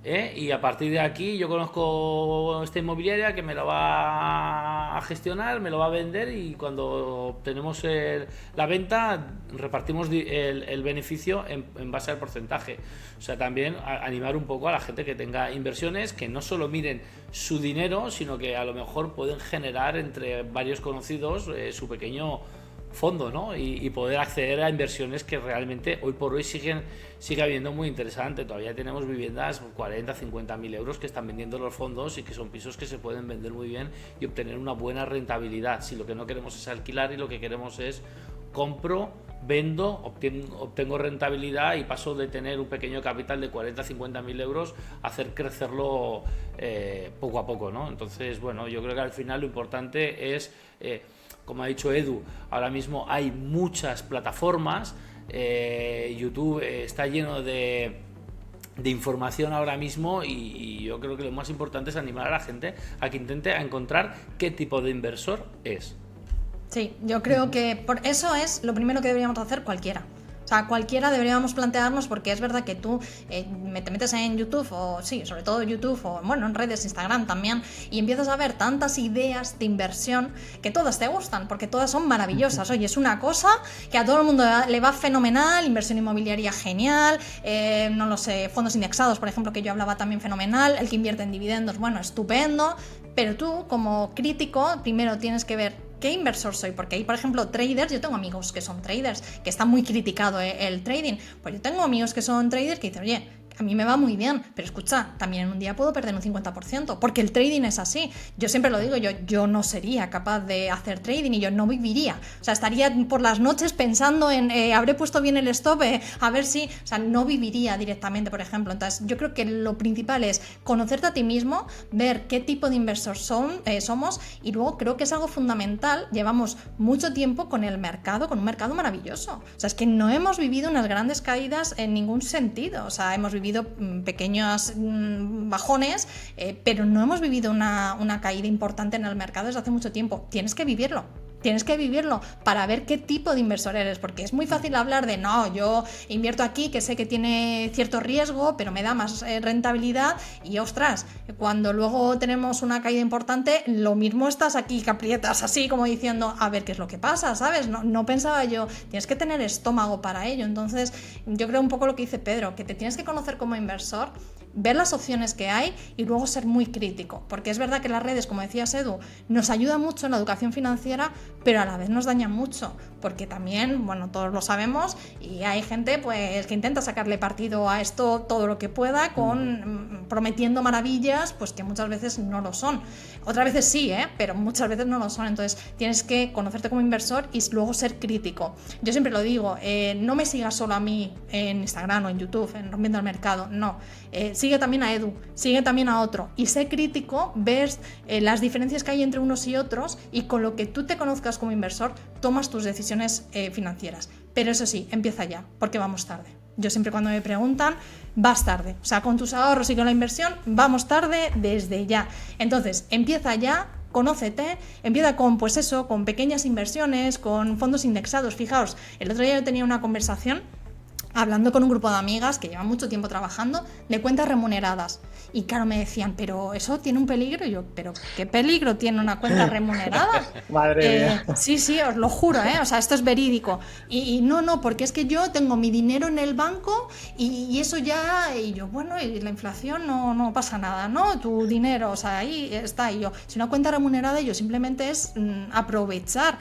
y a partir de aquí yo conozco esta inmobiliaria que me lo va a gestionar, me lo va a vender, y cuando tenemos la venta repartimos el beneficio en base al porcentaje. O sea, también animar un poco a la gente que tenga inversiones, que no solo miren su dinero, sino que a lo mejor pueden generar entre varios conocidos su pequeño fondo, ¿no? Y poder acceder a inversiones que realmente hoy por hoy sigue habiendo muy interesante. Todavía tenemos viviendas 40, 50 mil euros que están vendiendo los fondos, y que son pisos que se pueden vender muy bien y obtener una buena rentabilidad. Si lo que no queremos es alquilar y lo que queremos es compro, vendo, obtengo rentabilidad, y paso de tener un pequeño capital de 40, 50 mil euros a hacer crecerlo poco a poco, ¿no? Entonces, bueno, yo creo que al final lo importante es... como ha dicho Edu, ahora mismo hay muchas plataformas, YouTube está lleno de información ahora mismo, y yo creo que lo más importante es animar a la gente a que intente encontrar qué tipo de inversor es. Sí, yo creo que por eso es lo primero que deberíamos hacer cualquiera. O sea, cualquiera deberíamos plantearnos, porque es verdad que tú te metes en YouTube, o sí, sobre todo YouTube, o bueno, en redes, Instagram también, y empiezas a ver tantas ideas de inversión que todas te gustan, porque todas son maravillosas. Oye, es una cosa que a todo el mundo le va fenomenal, inversión inmobiliaria genial, no lo sé, fondos indexados, por ejemplo, que yo hablaba, también fenomenal, el que invierte en dividendos, bueno, estupendo, pero tú como crítico primero tienes que ver ¿qué inversor soy? Porque hay, por ejemplo, traders, yo tengo amigos que son traders, que está muy criticado el trading, pues yo tengo amigos que son traders que dicen, oye, a mí me va muy bien, pero escucha, también en un día puedo perder un 50%, porque el trading es así. Yo siempre lo digo, yo no sería capaz de hacer trading, y yo no viviría. O sea, estaría por las noches pensando en, habré puesto bien el stop, a ver si... O sea, no viviría directamente, por ejemplo. Entonces, yo creo que lo principal es conocerte a ti mismo, ver qué tipo de inversor somos, y luego creo que es algo fundamental. Llevamos mucho tiempo con el mercado, con un mercado maravilloso. O sea, es que no hemos vivido unas grandes caídas en ningún sentido. O sea, hemos vivido pequeños bajones, pero no hemos vivido una caída importante en el mercado desde hace mucho tiempo. Tienes que vivirlo para ver qué tipo de inversor eres, porque es muy fácil hablar de no, yo invierto aquí que sé que tiene cierto riesgo, pero me da más rentabilidad, y ostras, cuando luego tenemos una caída importante, lo mismo estás aquí que aprietas así como diciendo, a ver qué es lo que pasa, ¿sabes? No pensaba yo, tienes que tener estómago para ello. Entonces yo creo un poco lo que dice Pedro, que te tienes que conocer como inversor, ver las opciones que hay y luego ser muy crítico, porque es verdad que las redes, como decías Edu, nos ayudan mucho en la educación financiera, pero a la vez nos dañan mucho, porque también, bueno, todos lo sabemos, y hay gente pues que intenta sacarle partido a esto todo lo que pueda, prometiendo maravillas pues que muchas veces no lo son. Otras veces sí, pero muchas veces no lo son. Entonces tienes que conocerte como inversor y luego ser crítico. Yo siempre lo digo, no me sigas solo a mí en Instagram o en YouTube, en Rompiendo el Mercado, no. Sigue también a Edu, sigue también a otro, y sé crítico, ves las diferencias que hay entre unos y otros, y con lo que tú te conozcas como inversor, tomas tus decisiones financieras. Pero eso sí, empieza ya, porque vamos tarde. Yo siempre, cuando me preguntan, vas tarde. O sea, con tus ahorros y con la inversión, vamos tarde desde ya. Entonces, empieza ya, conócete, empieza con, pues eso, con pequeñas inversiones, con fondos indexados. Fijaos, el otro día yo tenía una conversación hablando con un grupo de amigas que llevan mucho tiempo trabajando de cuentas remuneradas. Y claro, me decían, pero eso tiene un peligro. Y yo, pero ¿qué peligro tiene una cuenta remunerada? Madre mía. Sí, os lo juro, o sea, esto es verídico. Y no, porque es que yo tengo mi dinero en el banco y eso ya, y yo, bueno, y la inflación no pasa nada, ¿no? Tu dinero, o sea, ahí está. Y yo, si una cuenta remunerada, yo simplemente es aprovechar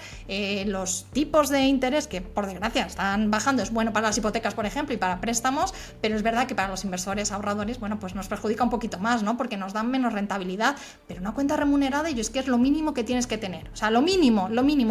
los tipos de interés que, por desgracia, están bajando. Es bueno para las hipotecas, por ejemplo, y para préstamos, pero es verdad que para los inversores ahorradores, bueno, pues nos perjudica un poquito más, ¿no? Porque nos dan menos rentabilidad, pero una cuenta remunerada, yo es que es lo mínimo que tienes que tener, o sea, lo mínimo,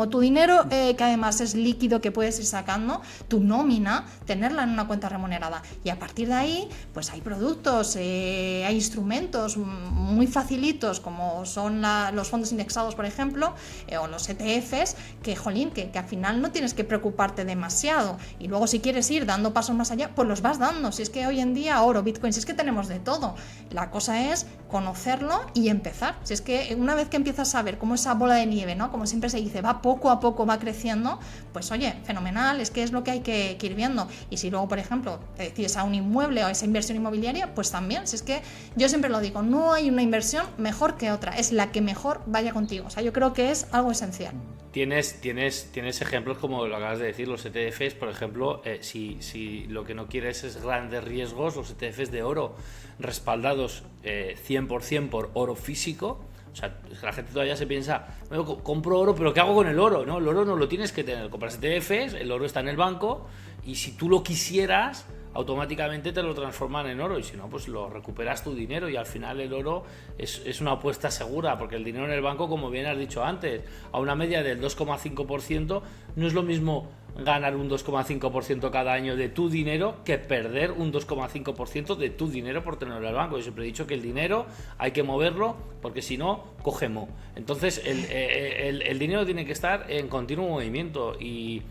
tu dinero que además es líquido, que puedes ir sacando, tu nómina, tenerla en una cuenta remunerada, y a partir de ahí, pues hay productos, hay instrumentos muy facilitos, como son los fondos indexados, por ejemplo, o los ETFs, que, jolín, que al final no tienes que preocuparte demasiado, y luego si quieres ir dando pasos más allá, pues los vas dando. Si es que hoy en día oro, bitcoin, si es que tenemos de todo. La cosa es conocerlo y empezar. Si es que una vez que empiezas a ver cómo esa bola de nieve, ¿no? Como siempre se dice, va poco a poco, va creciendo, pues oye, fenomenal, es que es lo que hay que ir viendo. Y si luego, por ejemplo, te decides a un inmueble o a esa inversión inmobiliaria, pues también. Si es que yo siempre lo digo, no hay una inversión mejor que otra, es la que mejor vaya contigo. O sea, yo creo que es algo esencial. Tienes ejemplos como lo acabas de decir, los ETFs, por ejemplo, si lo que no quieres es grandes riesgos, los ETFs de oro respaldados 100% por oro físico. O sea, la gente todavía se piensa, bueno, compro oro, pero ¿qué hago con el oro? ¿No? El oro no lo tienes que tener. Compras ETFs, el oro está en el banco, y si tú lo quisieras, automáticamente te lo transforman en oro, y si no, pues lo recuperas tu dinero, y al final el oro es una apuesta segura, porque el dinero en el banco, como bien has dicho antes, a una media del 2,5%, no es lo mismo ganar un 2,5% cada año de tu dinero que perder un 2,5% de tu dinero por tenerlo en el banco. Yo siempre he dicho que el dinero hay que moverlo, porque si no, coge moho. Entonces el dinero tiene que estar en continuo movimiento, y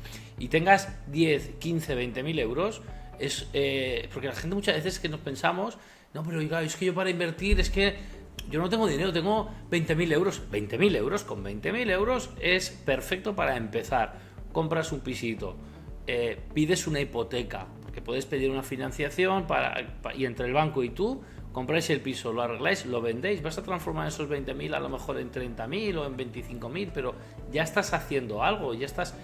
tengas 10, 15, 20 mil euros, porque la gente muchas veces que nos pensamos, no, pero oiga, es que yo para invertir, es que yo no tengo dinero, tengo 20.000 euros. 20.000 euros, con 20.000 euros es perfecto para empezar. Compras un pisito, pides una hipoteca, porque puedes pedir una financiación y entre el banco y tú compráis el piso, lo arregláis, lo vendéis, vas a transformar esos 20.000 a lo mejor en 30.000 o en 25.000, pero ya estás haciendo algo, ya estás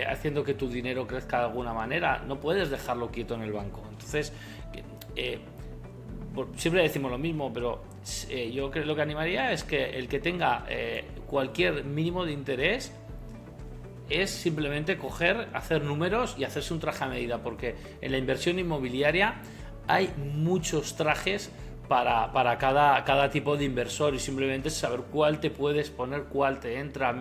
haciendo que tu dinero crezca de alguna manera, no puedes dejarlo quieto en el banco. Entonces, siempre decimos lo mismo, pero yo creo, lo que animaría es que el que tenga cualquier mínimo de interés es simplemente coger, hacer números y hacerse un traje a medida, porque en la inversión inmobiliaria hay muchos trajes para cada tipo de inversor, y simplemente es saber cuál te puedes poner, cuál te entra.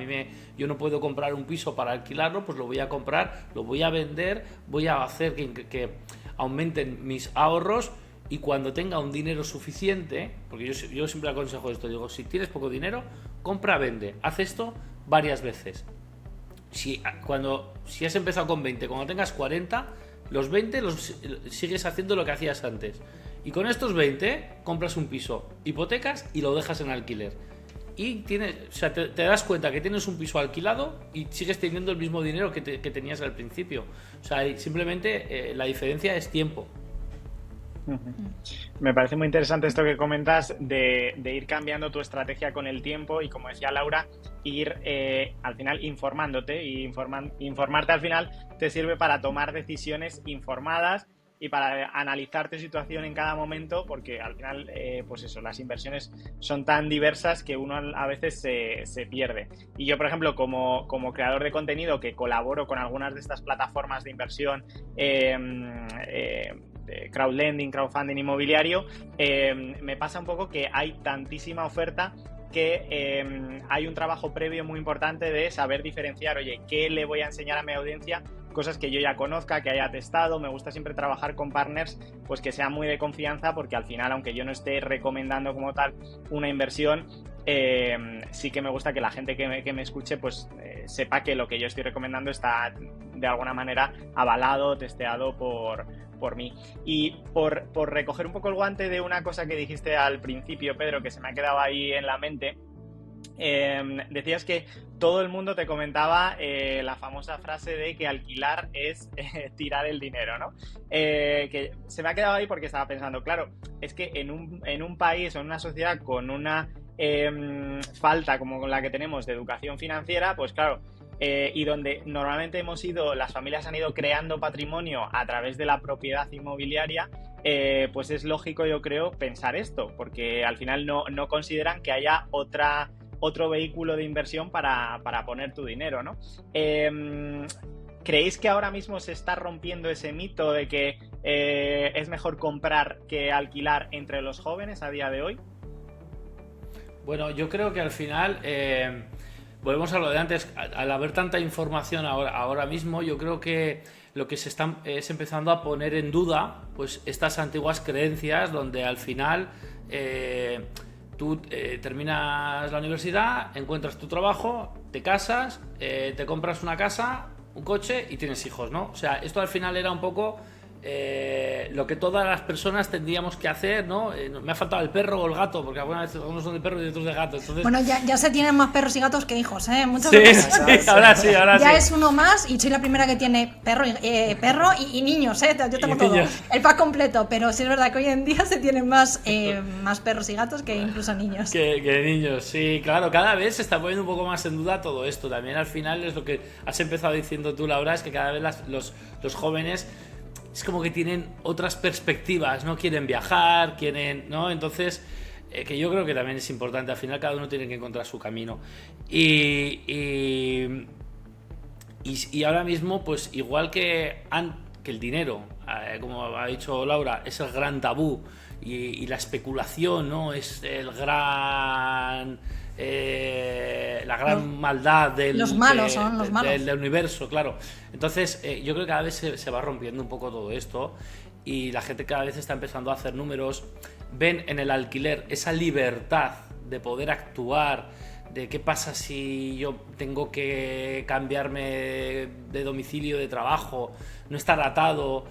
Yo no puedo comprar un piso para alquilarlo, pues lo voy a comprar, lo voy a vender, voy a hacer que aumenten mis ahorros, y cuando tenga un dinero suficiente, porque yo siempre aconsejo esto, digo, si tienes poco dinero, compra, vende, haz esto varias veces. Si has empezado con 20, cuando tengas 40, los 20 sigues haciendo lo que hacías antes, y con estos 20 compras un piso, hipotecas y lo dejas en alquiler, y te das cuenta que tienes un piso alquilado y sigues teniendo el mismo dinero que tenías al principio. O sea, simplemente la diferencia es tiempo. Me parece muy interesante esto que comentas de ir cambiando tu estrategia con el tiempo, y como decía Laura, ir al final informándote, y informarte al final te sirve para tomar decisiones informadas y para analizar tu situación en cada momento, porque al final, pues eso, las inversiones son tan diversas que uno a veces se pierde. Y yo, por ejemplo, como creador de contenido que colaboro con algunas de estas plataformas de inversión, crowdlending, crowdfunding inmobiliario, me pasa un poco que hay tantísima oferta que hay un trabajo previo muy importante de saber diferenciar, oye, ¿qué le voy a enseñar a mi audiencia? Cosas que yo ya conozca, que haya testado. Me gusta siempre trabajar con partners pues que sean muy de confianza, porque al final, aunque yo no esté recomendando como tal una inversión, sí que me gusta que la gente que me escuche pues sepa que lo que yo estoy recomendando está de alguna manera avalado, testeado por mí. Y por recoger un poco el guante de una cosa que dijiste al principio, Pedro, que se me ha quedado ahí en la mente, decías que todo el mundo te comentaba la famosa frase de que alquilar es tirar el dinero, ¿no? Que se me ha quedado ahí porque estaba pensando, claro, es que en un país o en una sociedad con una falta como la que tenemos de educación financiera, pues claro, y donde normalmente las familias han ido creando patrimonio a través de la propiedad inmobiliaria, pues es lógico, yo creo, pensar esto, porque al final no consideran que haya otro vehículo de inversión para poner tu dinero, ¿no? ¿Creéis que ahora mismo se está rompiendo ese mito de que es mejor comprar que alquilar entre los jóvenes a día de hoy? Bueno, yo creo que al final, volvemos a lo de antes, al haber tanta información ahora mismo, yo creo que lo que se está es empezando a poner en duda pues estas antiguas creencias donde al final tú terminas la universidad, encuentras tu trabajo, te casas, te compras una casa, un coche y tienes hijos, ¿no? O sea, esto al final era un poco lo que todas las personas tendríamos que hacer, ¿no? Me ha faltado el perro o el gato, porque algunas veces algunos son de perro y otros de gato. Entonces... Bueno, ya se tienen más perros y gatos que hijos, ¿eh? Muchas sí, veces. sí, ahora sí. Ya es uno más y soy la primera que tiene perro y niños, ¿eh? Yo tengo todo, el pack completo, pero sí es verdad que hoy en día se tienen más perros y gatos que incluso niños. Que niños, sí, claro, cada vez se está poniendo un poco más en duda todo esto. También al final es lo que has empezado diciendo tú, Laura, es que cada vez los jóvenes es como que tienen otras perspectivas, no quieren viajar, ¿no? Entonces, que yo creo que también es importante, al final cada uno tiene que encontrar su camino. Y ahora mismo, pues igual que el dinero, como ha dicho Laura, es el gran tabú y la especulación, ¿no? Es el gran... la gran maldad del universo, claro. Entonces yo creo que cada vez se va rompiendo un poco todo esto y la gente cada vez está empezando a hacer números, ven en el alquiler esa libertad de poder actuar, de qué pasa si yo tengo que cambiarme de domicilio de trabajo, no estar atado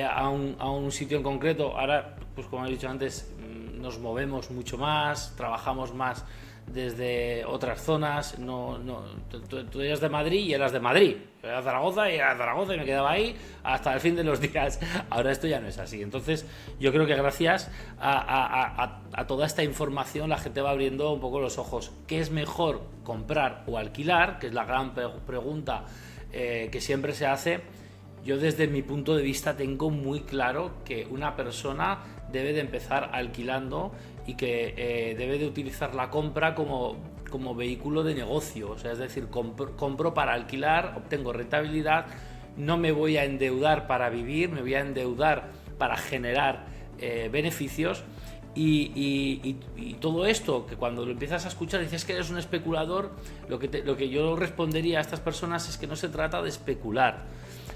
a un sitio en concreto. Ahora, pues como he dicho antes, nos movemos mucho más, trabajamos más desde otras zonas. Tú eras de Madrid y eras de Madrid, yo era de Zaragoza y era de Zaragoza y me quedaba ahí hasta el fin de los días. Ahora esto ya no es así. Entonces yo creo que gracias a toda esta información la gente va abriendo un poco los ojos. ¿Qué es mejor, comprar o alquilar? Que es la gran pregunta que siempre se hace. Yo desde mi punto de vista tengo muy claro que una persona debe de empezar alquilando y que debe de utilizar la compra como vehículo de negocio. O sea, es decir, compro para alquilar, obtengo rentabilidad, no me voy a endeudar para vivir, me voy a endeudar para generar beneficios. Y todo esto, que cuando lo empiezas a escuchar dices que eres un especulador, lo que yo respondería a estas personas es que no se trata de especular.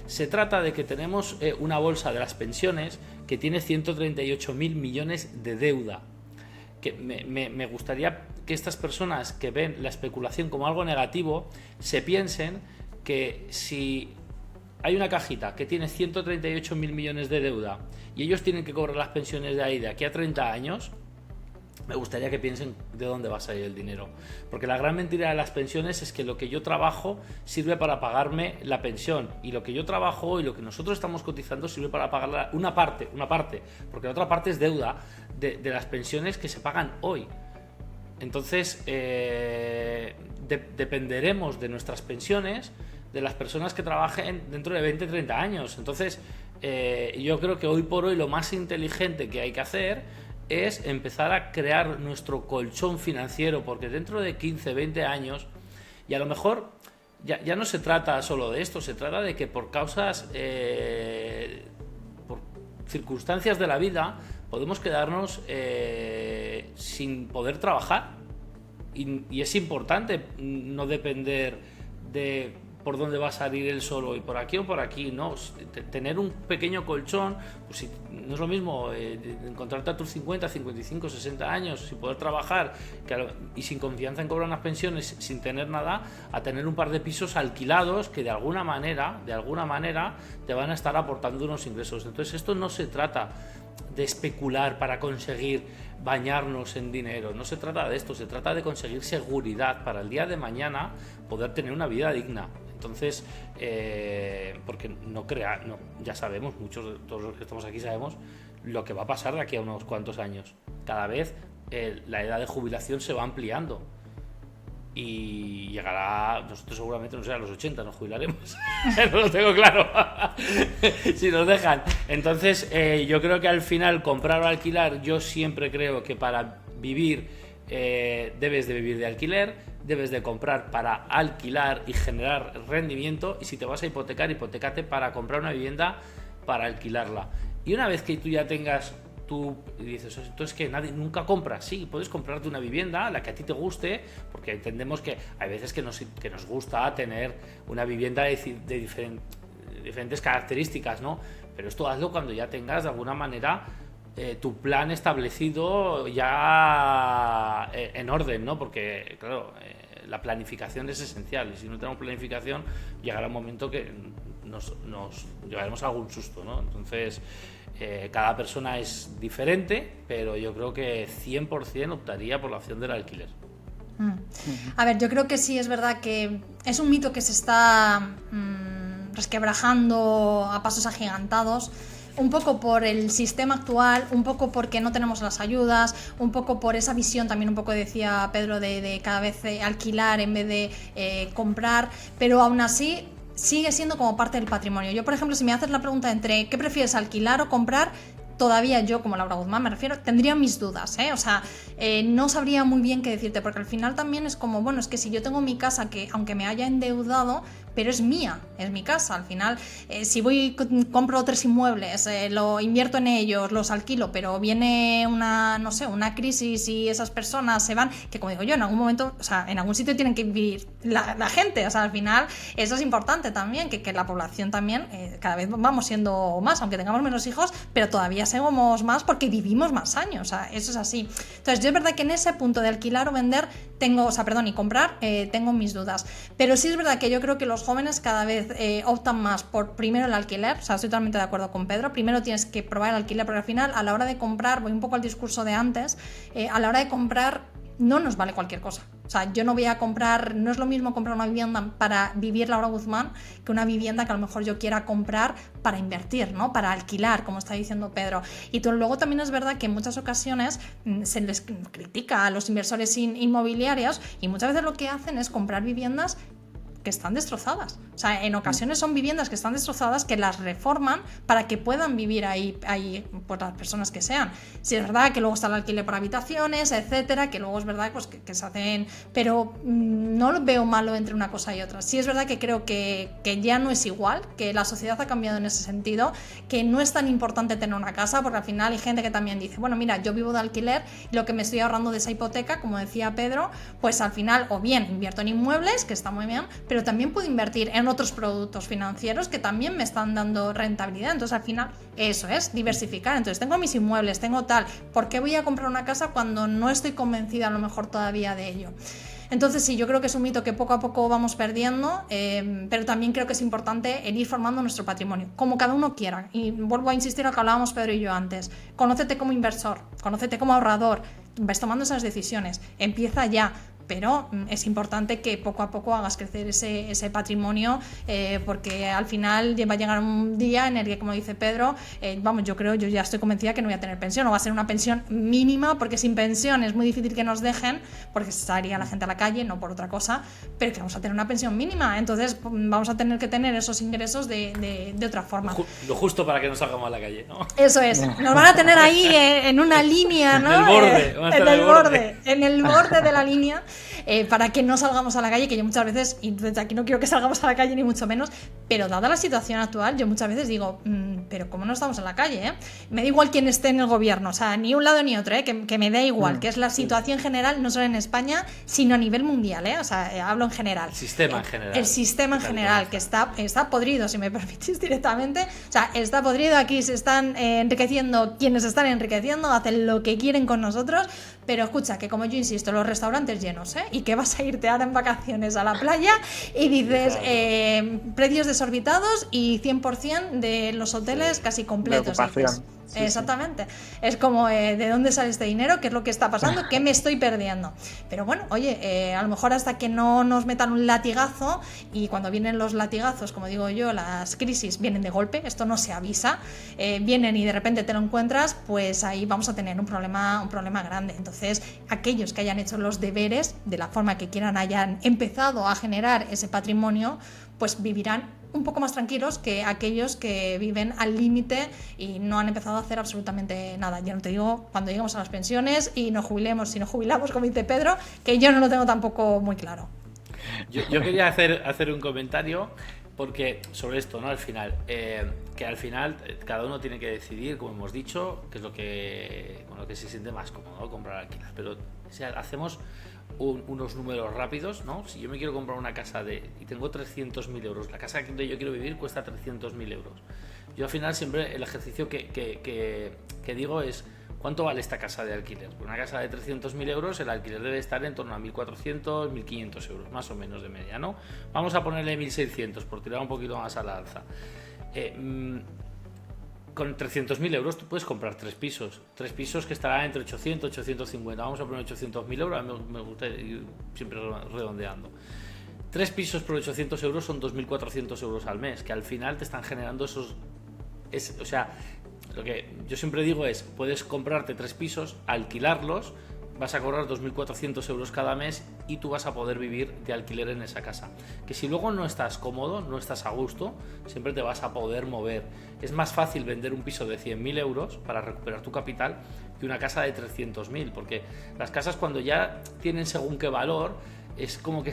Se trata de que tenemos una bolsa de las pensiones que tiene 138.000 millones de deuda. Que me gustaría que estas personas que ven la especulación como algo negativo se piensen que si hay una cajita que tiene 138.000 millones de deuda y ellos tienen que cobrar las pensiones de ahí de aquí a 30 años, me gustaría que piensen de dónde va a salir el dinero. Porque la gran mentira de las pensiones es que lo que yo trabajo sirve para pagarme la pensión. Y lo que yo trabajo y lo que nosotros estamos cotizando sirve para pagar una parte. Porque la otra parte es deuda de las pensiones que se pagan hoy. Entonces, dependeremos de nuestras pensiones, de las personas que trabajen dentro de 20-30 años. Entonces, yo creo que hoy por hoy lo más inteligente que hay que hacer es empezar a crear nuestro colchón financiero, porque dentro de 15-20 años, y a lo mejor ya no se trata solo de esto, se trata de que por causas, por circunstancias de la vida, podemos quedarnos sin poder trabajar. Y es importante no depender de por dónde va a salir el sol hoy, por aquí o por aquí, ¿no? Tener un pequeño colchón, pues si, no es lo mismo encontrarte a tus 50, 55, 60 años sin poder trabajar y sin confianza en cobrar unas pensiones, sin tener nada, a tener un par de pisos alquilados que de alguna manera te van a estar aportando unos ingresos. Entonces esto no se trata de especular para conseguir bañarnos en dinero, no se trata de esto, se trata de conseguir seguridad para el día de mañana poder tener una vida digna. Entonces, porque ya sabemos, todos los que estamos aquí sabemos lo que va a pasar de aquí a unos cuantos años. Cada vez la edad de jubilación se va ampliando y llegará, nosotros seguramente, no sé, a los 80 nos jubilaremos. No lo tengo claro. Si nos dejan. Entonces, yo creo que al final, comprar o alquilar, yo siempre creo que para vivir debes de vivir de alquiler, debes de comprar para alquilar y generar rendimiento, y si te vas a hipotecar, hipotecate para comprar una vivienda para alquilarla. Y una vez que tú ya tengas tú dices, entonces que nadie nunca compra. Sí, puedes comprarte una vivienda, la que a ti te guste, porque entendemos que hay veces que nos gusta tener una vivienda de diferentes características, ¿no? Pero esto hazlo cuando ya tengas de alguna manera tu plan establecido ya en orden, ¿no? Porque, claro, la planificación es esencial, y si no tenemos planificación llegará un momento que nos llevaremos a algún susto, ¿no? Entonces, cada persona es diferente, pero yo creo que 100% optaría por la opción del alquiler. A ver, yo creo que sí, es verdad que es un mito que se está resquebrajando a pasos agigantados, un poco por el sistema actual, un poco porque no tenemos las ayudas, un poco por esa visión, también un poco decía Pedro, de cada vez alquilar en vez de comprar, pero aún así sigue siendo como parte del patrimonio. Yo, por ejemplo, si me haces la pregunta entre qué prefieres, alquilar o comprar, todavía yo, como Laura Guzmán me refiero, tendría mis dudas, ¿eh? O sea, no sabría muy bien qué decirte, porque al final también es como, bueno, es que si yo tengo mi casa, que aunque me haya endeudado, pero es mía, es mi casa. Al final, si voy compro 3 inmuebles, lo invierto en ellos, los alquilo, pero viene una crisis y esas personas se van, que como digo yo, en algún momento, o sea, en algún sitio tienen que vivir la gente. O sea, al final eso es importante también, que la población también, cada vez vamos siendo más, aunque tengamos menos hijos, pero todavía somos más porque vivimos más años. O sea, eso es así. Entonces, yo es verdad que en ese punto de alquilar o vender y comprar, tengo mis dudas. Pero sí es verdad que yo creo que los jóvenes cada vez optan más por primero el alquiler. O sea, estoy totalmente de acuerdo con Pedro. Primero tienes que probar el alquiler, porque al final, a la hora de comprar, voy un poco al discurso de antes, a la hora de comprar no nos vale cualquier cosa. O sea, yo no voy a comprar, no es lo mismo comprar una vivienda para vivir Laura Guzmán que una vivienda que a lo mejor yo quiera comprar para invertir, ¿no? Para alquilar, como está diciendo Pedro. Y luego también es verdad que en muchas ocasiones se les critica a los inversores inmobiliarios, y muchas veces lo que hacen es comprar viviendas que están destrozadas. O sea, en ocasiones son viviendas que están destrozadas, que las reforman para que puedan vivir ahí pues las personas que sean. Sí, es verdad que luego está el alquiler por habitaciones, etcétera, que luego es verdad pues que se hacen, pero no lo veo malo entre una cosa y otra. Sí es verdad que creo que ya no es igual, que la sociedad ha cambiado en ese sentido, que no es tan importante tener una casa, porque al final hay gente que también dice, bueno, mira, yo vivo de alquiler y lo que me estoy ahorrando de esa hipoteca, como decía Pedro, pues al final o bien invierto en inmuebles, que está muy bien, pero también puedo invertir en otros productos financieros que también me están dando rentabilidad. Entonces al final eso es diversificar. Entonces tengo mis inmuebles, tengo tal, ¿por qué voy a comprar una casa cuando no estoy convencida a lo mejor todavía de ello? Entonces sí, yo creo que es un mito que poco a poco vamos perdiendo, pero también creo que es importante el ir formando nuestro patrimonio, como cada uno quiera. Y vuelvo a insistir a lo que hablábamos Pedro y yo antes. Conócete como inversor, conócete como ahorrador, ves tomando esas decisiones, empieza ya. Pero es importante que poco a poco hagas crecer ese patrimonio, porque al final va a llegar un día en el que, como dice Pedro, yo ya estoy convencida que no voy a tener pensión, o va a ser una pensión mínima, porque sin pensión es muy difícil que nos dejen, porque se saldría la gente a la calle, no por otra cosa, pero que vamos a tener una pensión mínima. Entonces vamos a tener que tener esos ingresos de otra forma. Lo justo para que no salgamos a la calle, ¿no? Eso es, nos van a tener ahí en una línea, ¿no? En el borde de la línea. Para que no salgamos a la calle, que yo muchas veces, y desde aquí no quiero que salgamos a la calle ni mucho menos, pero dada la situación actual, yo muchas veces digo, pero ¿cómo no estamos en la calle? Me da igual quién esté en el gobierno, o sea, ni un lado ni otro, que me da igual, que es la situación general, no solo en España, sino a nivel mundial, o sea, hablo en general. El sistema en general. El sistema en general, que está podrido, si me permitís directamente, o sea, está podrido, aquí se están enriqueciendo quienes se están enriqueciendo, hacen lo que quieren con nosotros, pero escucha, que como yo insisto, los restaurantes llenos, y que vas a irte ahora en vacaciones a la playa y dices precios desorbitados y 100% de los hoteles hoteles casi completos. Preocupación. Sí, exactamente. Sí. Es como, ¿de dónde sale este dinero? ¿Qué es lo que está pasando? ¿Qué me estoy perdiendo? Pero bueno, oye, a lo mejor hasta que no nos metan un latigazo, y cuando vienen los latigazos, como digo yo, las crisis vienen de golpe, esto no se avisa, vienen y de repente te lo encuentras, pues ahí vamos a tener un problema grande. Entonces, aquellos que hayan hecho los deberes de la forma que quieran, hayan empezado a generar ese patrimonio, pues vivirán un poco más tranquilos que aquellos que viven al límite y no han empezado a hacer absolutamente nada. Ya no te digo cuando lleguemos a las pensiones y nos jubilemos, si nos jubilamos, como dice Pedro, que yo no lo tengo tampoco muy claro. Yo quería hacer un comentario porque sobre esto, ¿no? Al final, que al final cada uno tiene que decidir, como hemos dicho, qué es lo que con lo que se siente más cómodo, ¿no? Comprar, alquilar. Pero o sea, hacemos unos números rápidos, ¿no? Si yo me quiero comprar una casa y tengo 300.000 euros, la casa donde yo quiero vivir cuesta 300.000 euros. Yo al final siempre el ejercicio que digo es ¿cuánto vale esta casa de alquiler? Una casa de 300.000 euros, el alquiler debe estar en torno a 1.400, 1.500 euros, más o menos de media, ¿no? Vamos a ponerle 1.600 por tirar un poquito más a la alza. Con 300.000 euros tú puedes comprar 3 pisos que estarán entre 800 y 850, vamos a poner 800.000 euros, a mí me gusta ir siempre redondeando. 3 pisos por 800 euros son 2.400 euros al mes, que al final te están generando esos... o sea, lo que yo siempre digo es, puedes comprarte 3 pisos, alquilarlos, vas a cobrar 2.400 euros cada mes y tú vas a poder vivir de alquiler en esa casa. Que si luego no estás cómodo, no estás a gusto, siempre te vas a poder mover. Es más fácil vender un piso de 100.000 euros para recuperar tu capital que una casa de 300.000, porque las casas cuando ya tienen según qué valor, es como que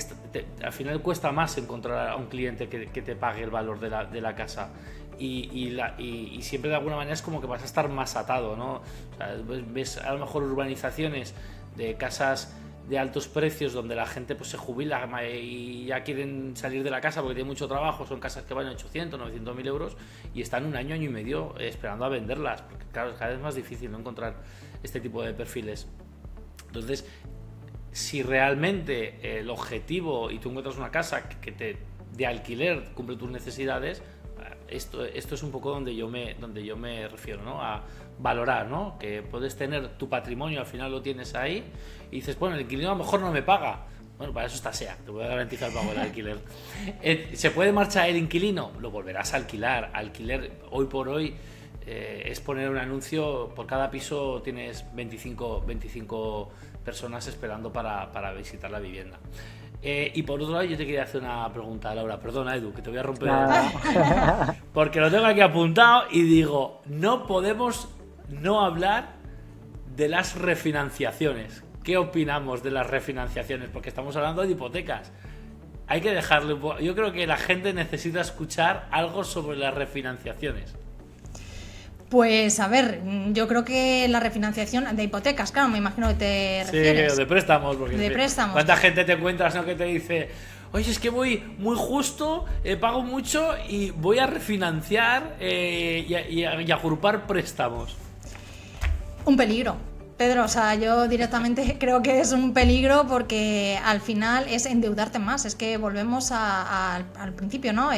al final cuesta más encontrar a un cliente que te pague el valor de la casa. Y siempre de alguna manera es como que vas a estar más atado, ¿no? O sea, ves a lo mejor urbanizaciones de casas de altos precios donde la gente pues se jubila y ya quieren salir de la casa porque tiene mucho trabajo, son casas que valen 800, 900.000 euros y están un año y medio esperando a venderlas, porque claro, es cada vez más difícil, ¿no?, encontrar este tipo de perfiles. Entonces, si realmente el objetivo y tú encuentras una casa que de alquiler cumple tus necesidades, esto es un poco donde yo me refiero, ¿no? A valorar, ¿no? Que puedes tener tu patrimonio, al final lo tienes ahí y dices, bueno, el inquilino a lo mejor no me paga. Bueno, para eso está SEAT, te voy a garantizar el pago del alquiler. ¿Se puede marchar el inquilino? Lo volverás a alquilar. Alquiler hoy por hoy es poner un anuncio, por cada piso tienes 25 personas esperando para visitar la vivienda. Y por otro lado, yo te quería hacer una pregunta, Laura. Perdona, Edu, que te voy a romper. Porque lo tengo aquí apuntado y digo, no podemos no hablar de las refinanciaciones. ¿Qué opinamos de las refinanciaciones? Porque estamos hablando de hipotecas. Hay que dejarle... Yo creo que la gente necesita escuchar algo sobre las refinanciaciones. Pues a ver, yo creo que la refinanciación de hipotecas, claro, me imagino que te refieres. Sí, de préstamos. Porque de préstamos. ¿Cuánta gente te encuentras, no, que te dice, oye, es que voy muy justo, pago mucho y voy a refinanciar y a agrupar préstamos? Un peligro. Pedro, o sea, yo directamente creo que es un peligro porque al final es endeudarte más. Es que volvemos al principio, ¿no?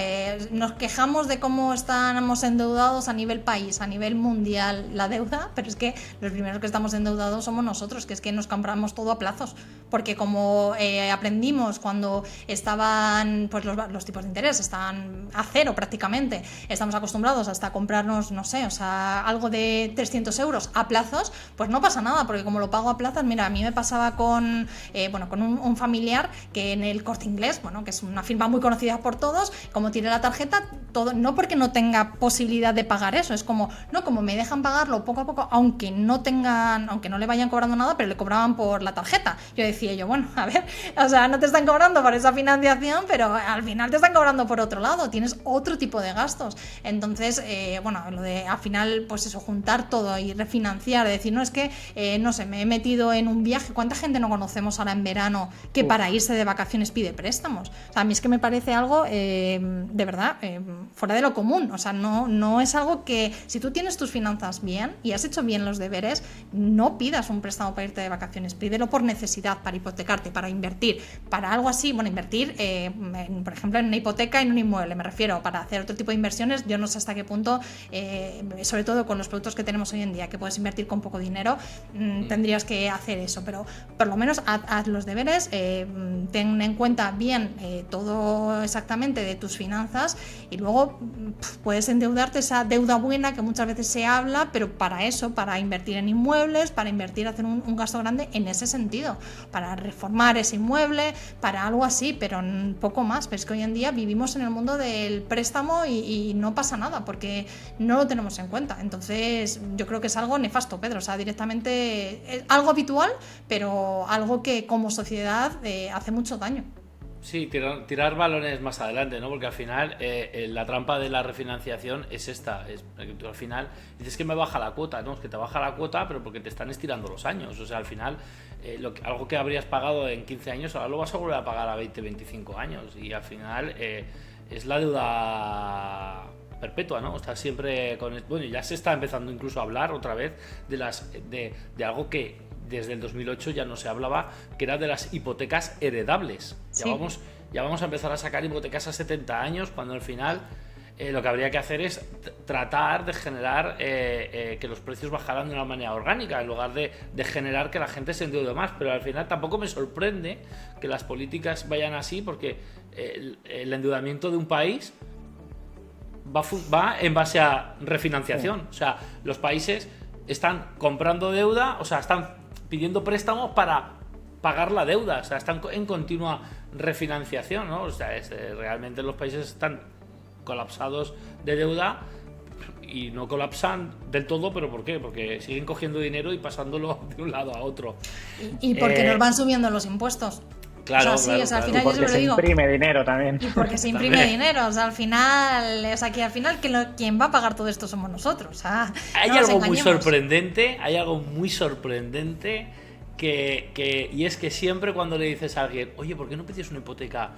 Nos quejamos de cómo estamos endeudados a nivel país, a nivel mundial, la deuda, pero es que los primeros que estamos endeudados somos nosotros, que es que nos compramos todo a plazos. Porque como aprendimos cuando estaban pues los tipos de interés, estaban a cero prácticamente, estamos acostumbrados hasta comprarnos, no sé, o sea, algo de 300 euros a plazos, pues no pasa nada, porque como lo pago a plazas, mira, a mí me pasaba con un familiar que en el Corte Inglés, bueno, que es una firma muy conocida por todos, como tiene la tarjeta, todo, no porque no tenga posibilidad de pagar eso, es como me dejan pagarlo poco a poco, aunque no le vayan cobrando nada, pero le cobraban por la tarjeta. Yo decía bueno, a ver, o sea, no te están cobrando por esa financiación, pero al final te están cobrando por otro lado, tienes otro tipo de gastos. Entonces, lo de al final, pues eso, juntar todo y refinanciar, decir, no, es que no sé, me he metido en un viaje. ¿Cuánta gente no conocemos ahora en verano que para irse de vacaciones pide préstamos? O sea, a mí es que me parece algo, de verdad, fuera de lo común. O sea, no es algo que, si tú tienes tus finanzas bien y has hecho bien los deberes, no pidas un préstamo para irte de vacaciones, pídelo por necesidad, para hipotecarte, para invertir, para algo así. Bueno, invertir, por ejemplo, en una hipoteca, en un inmueble, me refiero, para hacer otro tipo de inversiones. Yo no sé hasta qué punto, sobre todo con los productos que tenemos hoy en día, que puedes invertir con poco dinero, tendrías que hacer eso, pero por lo menos haz los deberes, ten en cuenta bien todo exactamente de tus finanzas, y luego puedes endeudarte, esa deuda buena que muchas veces se habla, pero para eso, para invertir en inmuebles, para invertir, hacer un gasto grande en ese sentido, para reformar ese inmueble, para algo así, pero poco más. Pero es que hoy en día vivimos en el mundo del préstamo y no pasa nada porque no lo tenemos en cuenta. Entonces yo creo que es algo nefasto, Pedro, o sea, directamente es algo habitual, pero algo que como sociedad hace mucho daño. Sí, tirar balones más adelante, ¿no? Porque al final la trampa de la refinanciación es esta, es que tú al final dices que me baja la cuota, ¿no? Es que te baja la cuota, pero porque te están estirando los años. O sea, al final algo que habrías pagado en 15 años ahora lo vas a volver a pagar a 20, 25 años, y al final es la deuda perpetua, ¿no? O sea, siempre con... Bueno, ya se está empezando incluso a hablar otra vez de algo que desde el 2008 ya no se hablaba, que era de las hipotecas heredables. Sí. Ya vamos a empezar a sacar hipotecas a 70 años, cuando al final lo que habría que hacer es tratar de generar que los precios bajaran de una manera orgánica, en lugar de generar que la gente se endeude más. Pero al final tampoco me sorprende que las políticas vayan así, porque el endeudamiento de un país va en base a refinanciación. Sí. O sea, los países están comprando deuda, o sea, están pidiendo préstamos para pagar la deuda, o sea, están en continua refinanciación, ¿no? O sea, realmente los países están colapsados de deuda y no colapsan del todo, ¿pero por qué? Porque siguen cogiendo dinero y pasándolo de un lado a otro. Y porque nos van subiendo los impuestos. Claro, o sea, sí, claro, o sea, al claro. final Y porque se imprime dinero también. Y porque se imprime dinero, o sea, al final, quien va a pagar todo esto somos nosotros. Hay algo muy sorprendente, y es que siempre cuando le dices a alguien, oye, ¿por qué no pides una hipoteca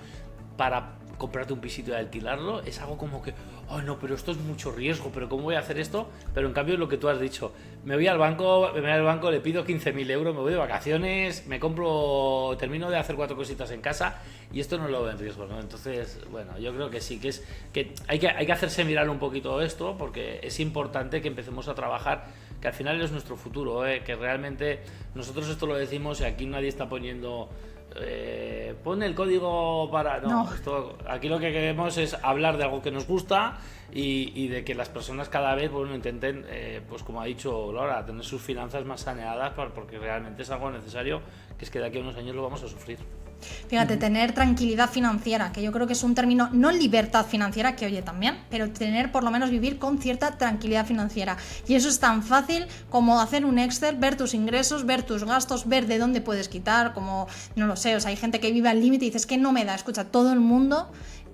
para comprarte un pisito y alquilarlo? Es algo como que, oh no, pero esto es mucho riesgo, pero ¿cómo voy a hacer esto? Pero en cambio es lo que tú has dicho, me voy al banco, le pido 15.000 euros, me voy de vacaciones, termino de hacer 4 cositas en casa, y esto no lo veo en riesgo, ¿no? Entonces, bueno, yo creo que sí, que hay que hacerse mirar un poquito esto, porque es importante que empecemos a trabajar, que al final es nuestro futuro, que realmente nosotros esto lo decimos y aquí nadie está poniendo... pon el código para... No. Aquí lo que queremos es hablar de algo que nos gusta y de que las personas cada vez intenten, pues como ha dicho Laura, tener sus finanzas más saneadas, porque realmente es algo necesario, que es que de aquí a unos años lo vamos a sufrir. Fíjate, tener tranquilidad financiera, que yo creo que es un término, no libertad financiera, que oye también, pero tener, por lo menos vivir con cierta tranquilidad financiera. Y eso es tan fácil como hacer un Excel, ver tus ingresos, ver tus gastos, ver de dónde puedes quitar, como, no lo sé, o sea, hay gente que vive al límite y dices que no me da. Escucha, todo el mundo,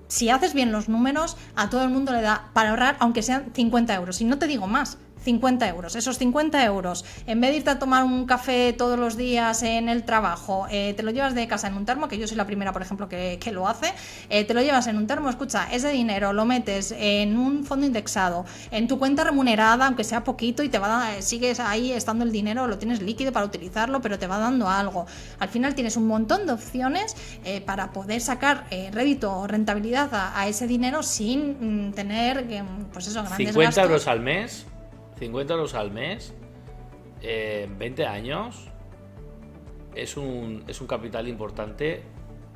si haces bien los números, a todo el mundo le da para ahorrar, aunque sean 50 euros, y no te digo más. 50 euros. Esos 50 euros, en vez de irte a tomar un café todos los días en el trabajo, te lo llevas de casa en un termo, que yo soy la primera, por ejemplo, que lo hace, te lo llevas en un termo, escucha, ese dinero lo metes en un fondo indexado, en tu cuenta remunerada, aunque sea poquito, y sigues ahí estando el dinero, lo tienes líquido para utilizarlo, pero te va dando algo. Al final tienes un montón de opciones para poder sacar rédito o rentabilidad a ese dinero sin tener, pues eso, grandes 50 gastos. euros al mes. 50 euros al mes, 20 años, es un capital importante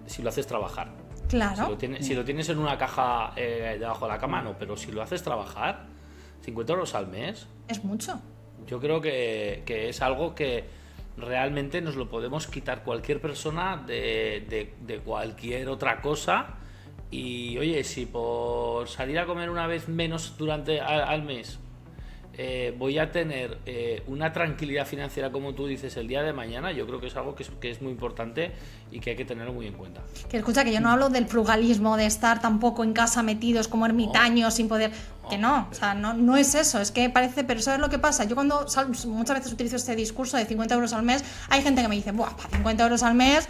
si lo haces trabajar. Claro. Si lo tienes en una caja debajo de la cama, no, pero si lo haces trabajar, 50 euros al mes... Es mucho. Yo creo que es algo que realmente nos lo podemos quitar cualquier persona de cualquier otra cosa. Y oye, si por salir a comer una vez menos al mes... voy a tener una tranquilidad financiera, como tú dices, el día de mañana, yo creo que es algo que es muy importante y que hay que tenerlo muy en cuenta. Que escucha, que yo no hablo del frugalismo, de estar tampoco en casa metidos como ermitaños sin poder... Que no, o sea, no es eso, es que parece, pero ¿sabes lo que pasa? Yo cuando muchas veces utilizo este discurso de 50 euros al mes, hay gente que me dice, buah, para 50 euros al mes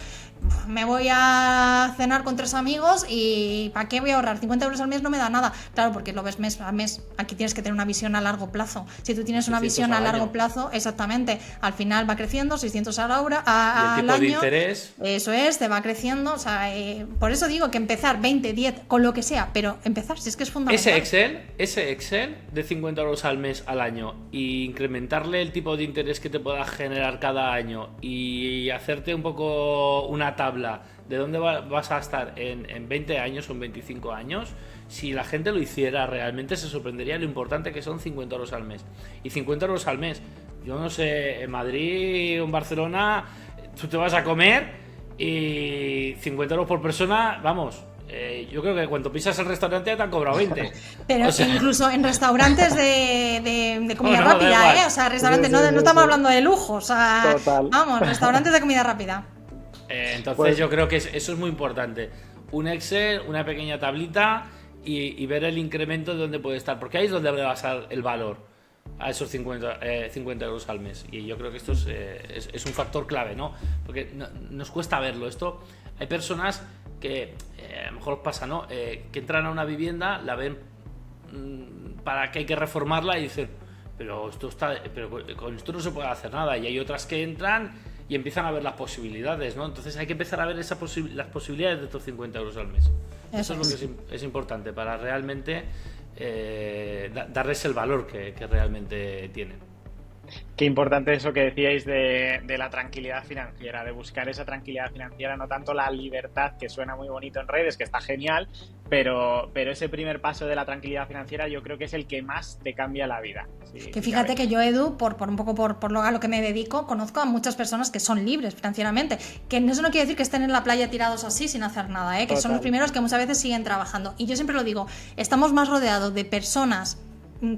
me voy a cenar con 3 amigos y ¿para qué voy a ahorrar? 50 euros al mes no me da nada. Claro, porque lo ves mes a mes, aquí tienes que tener una visión a largo plazo. Si tú tienes una visión a largo plazo, exactamente, al final va creciendo, 600 al año. ¿Y el tipo de interés? Eso es, te va creciendo, o sea, por eso digo que empezar 20, 10, con lo que sea, pero empezar, si es que es fundamental. Ese Excel de 50 euros al mes al año y incrementarle el tipo de interés que te pueda generar cada año y hacerte un poco una tabla de dónde vas a estar en 20 años o en 25 años, si la gente lo hiciera realmente se sorprendería lo importante que son 50 euros al mes. Y 50 euros al mes, yo no sé, en Madrid o en Barcelona tú te vas a comer y 50 euros por persona, vamos, yo creo que cuando pisas el restaurante te han cobrado 20. Pero o sea, incluso en restaurantes de comida rápida, o sea, restaurantes, no estamos hablando de lujo, o sea, vamos, restaurantes de comida rápida. Entonces yo creo que eso es muy importante. Un Excel, una pequeña tablita y ver el incremento de dónde puede estar, porque ahí es donde va a basar el valor a esos 50 euros al mes. Y yo creo que esto es un factor clave, ¿no? Porque nos cuesta verlo. Esto, hay personas que a lo mejor os pasa, ¿no? Que entran a una vivienda, la ven para que hay que reformarla y dicen, pero con esto no se puede hacer nada. Y hay otras que entran y empiezan a ver las posibilidades, ¿no? Entonces hay que empezar a ver las posibilidades de estos 50 euros al mes. Eso es lo que es importante para realmente darles el valor que realmente tienen. Qué importante eso que decíais de la tranquilidad financiera, de buscar esa tranquilidad financiera, no tanto la libertad, que suena muy bonito en redes, que está genial, pero ese primer paso de la tranquilidad financiera yo creo que es el que más te cambia la vida. Sí, que fíjate que yo, Edu, por un poco por a lo que me dedico, conozco a muchas personas que son libres financieramente, que eso no quiere decir que estén en la playa tirados así sin hacer nada, que son los primeros que muchas veces siguen trabajando. Y yo siempre lo digo, estamos más rodeados de personas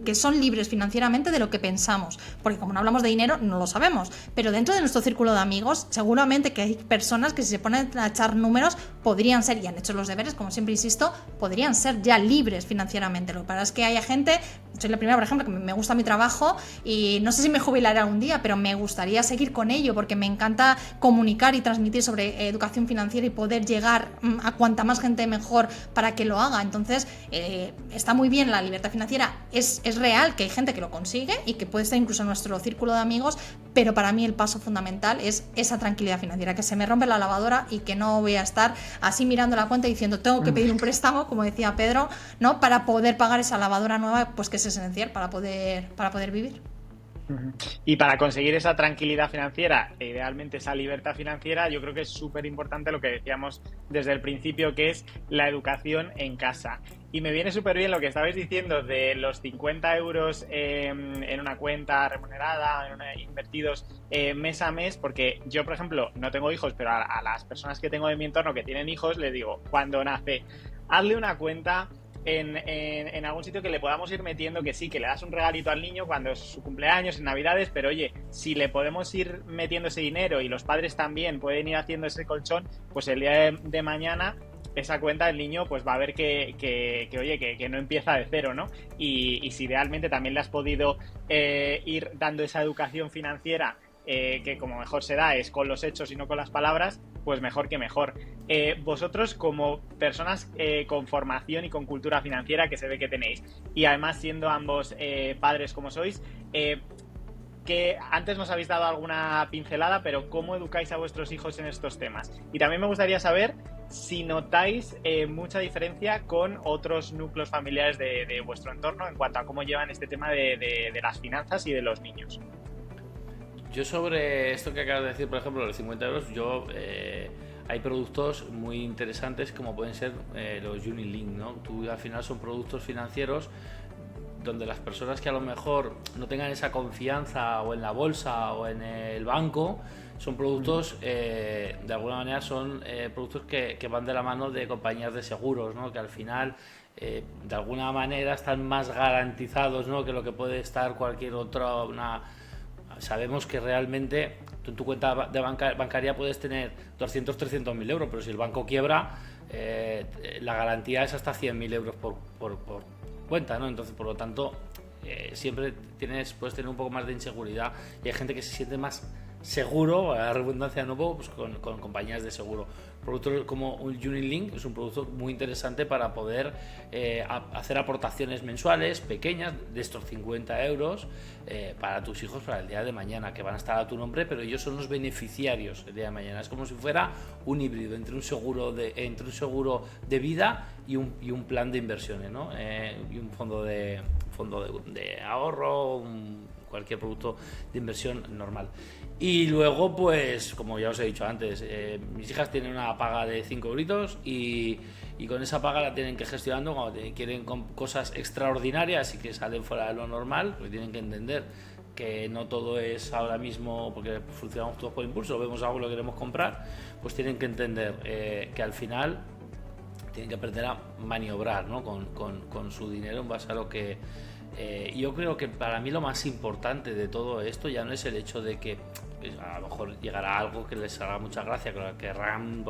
que son libres financieramente de lo que pensamos, porque como no hablamos de dinero no lo sabemos, pero dentro de nuestro círculo de amigos seguramente que hay personas que si se ponen a echar números podrían ser, y han hecho los deberes, como siempre insisto, podrían ser ya libres financieramente. Lo que pasa es que hay gente, soy la primera por ejemplo, que me gusta mi trabajo y no sé si me jubilaré algún día, pero me gustaría seguir con ello porque me encanta comunicar y transmitir sobre educación financiera y poder llegar a cuanta más gente mejor para que lo haga. Entonces está muy bien la libertad financiera, es real que hay gente que lo consigue y que puede estar incluso en nuestro círculo de amigos, pero para mí el paso fundamental es esa tranquilidad financiera, que se me rompe la lavadora y que no voy a estar así mirando la cuenta diciendo tengo que pedir un préstamo, como decía Pedro, ¿no? Para poder pagar esa lavadora nueva, pues que es esencial para poder vivir. Y para conseguir esa tranquilidad financiera e idealmente esa libertad financiera, yo creo que es súper importante lo que decíamos desde el principio, que es la educación en casa. Y me viene súper bien lo que estabais diciendo de los 50 euros en una cuenta remunerada, invertidos mes a mes, porque yo, por ejemplo, no tengo hijos, pero a las personas que tengo en mi entorno que tienen hijos, les digo, cuando nace, hazle una cuenta en algún sitio que le podamos ir metiendo, que sí, que le das un regalito al niño cuando es su cumpleaños, en Navidades, pero oye, si le podemos ir metiendo ese dinero y los padres también pueden ir haciendo ese colchón, pues el día de mañana esa cuenta el niño pues va a ver que no empieza de cero, ¿no? Y si idealmente también le has podido ir dando esa educación financiera, que como mejor se da es con los hechos y no con las palabras, pues mejor que mejor. Vosotros como personas con formación y con cultura financiera, que se ve que tenéis, y además siendo ambos padres como sois, que antes nos habéis dado alguna pincelada, pero ¿cómo educáis a vuestros hijos en estos temas? Y también me gustaría saber si notáis mucha diferencia con otros núcleos familiares de vuestro entorno en cuanto a cómo llevan este tema de las finanzas y de los niños. Yo sobre esto que acabas de decir, por ejemplo, los 50 euros, hay productos muy interesantes como pueden ser los Unilink, ¿no? Tú al final son productos financieros donde las personas que a lo mejor no tengan esa confianza o en la bolsa o en el banco, son productos, de alguna manera son productos que van de la mano de compañías de seguros, ¿no? Que al final de alguna manera están más garantizados, ¿no? Que lo que puede estar cualquier otra. Sabemos que realmente tú en tu cuenta de bancaria puedes tener 200, 300.000 euros, pero si el banco quiebra, la garantía es hasta 100.000 euros cuenta, ¿no? Entonces, por lo tanto, siempre puedes tener un poco más de inseguridad y hay gente que se siente más seguro, a la redundancia nuevo, pues con compañías de seguro. Producto como un Unilink es un producto muy interesante para poder hacer aportaciones mensuales pequeñas de estos 50 euros para tus hijos para el día de mañana, que van a estar a tu nombre, pero ellos son los beneficiarios el día de mañana. Es como si fuera un híbrido entre un seguro de vida y un plan de inversiones, ¿no? Y un fondo de ahorro, cualquier producto de inversión normal. Y luego, pues, como ya os he dicho antes, mis hijas tienen una paga de 5 euritos y con esa paga la tienen que gestionando cuando quieren cosas extraordinarias y que salen fuera de lo normal, porque tienen que entender que no todo es ahora mismo, porque funcionamos todos por impulso, vemos algo que lo queremos comprar, pues tienen que entender que al final tienen que aprender a maniobrar, ¿no? con su dinero en base a lo que... yo creo que para mí lo más importante de todo esto ya no es el hecho de que pues, a lo mejor llegará algo que les haga mucha gracia, que lo querrán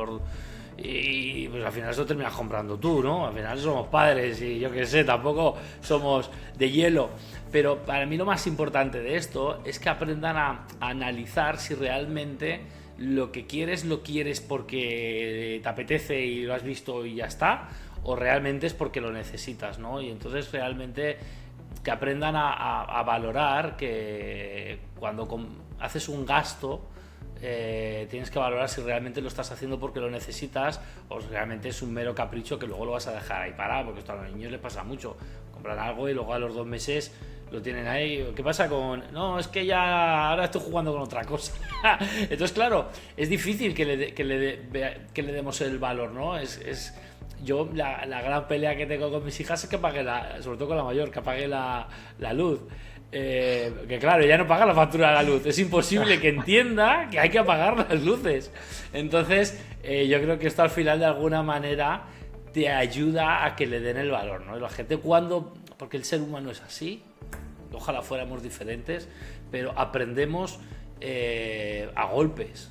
y pues al final eso terminas comprando tú, ¿no? Al final somos padres y yo qué sé, tampoco somos de hielo, pero para mí lo más importante de esto es que aprendan a analizar si realmente lo que quieres lo quieres porque te apetece y lo has visto y ya está, o realmente es porque lo necesitas, ¿no? Y entonces realmente que aprendan a valorar que cuando haces un gasto tienes que valorar si realmente lo estás haciendo porque lo necesitas o si realmente es un mero capricho que luego lo vas a dejar ahí parado, porque esto a los niños les pasa mucho, compran algo y luego a los 2 meses lo tienen ahí. ¿Qué pasa con...? No, es que ya ahora estoy jugando con otra cosa. Entonces, claro, es difícil que le demos el valor, ¿no? Yo la gran pelea que tengo con mis hijas es que pague sobre todo con la mayor, que apague la luz. Que claro, ya no paga la factura de la luz. Es imposible que entienda que hay que apagar las luces. Entonces, yo creo que esto al final de alguna manera te ayuda a que le den el valor, ¿no? Y la gente porque el ser humano es así, ojalá fuéramos diferentes, pero aprendemos a golpes.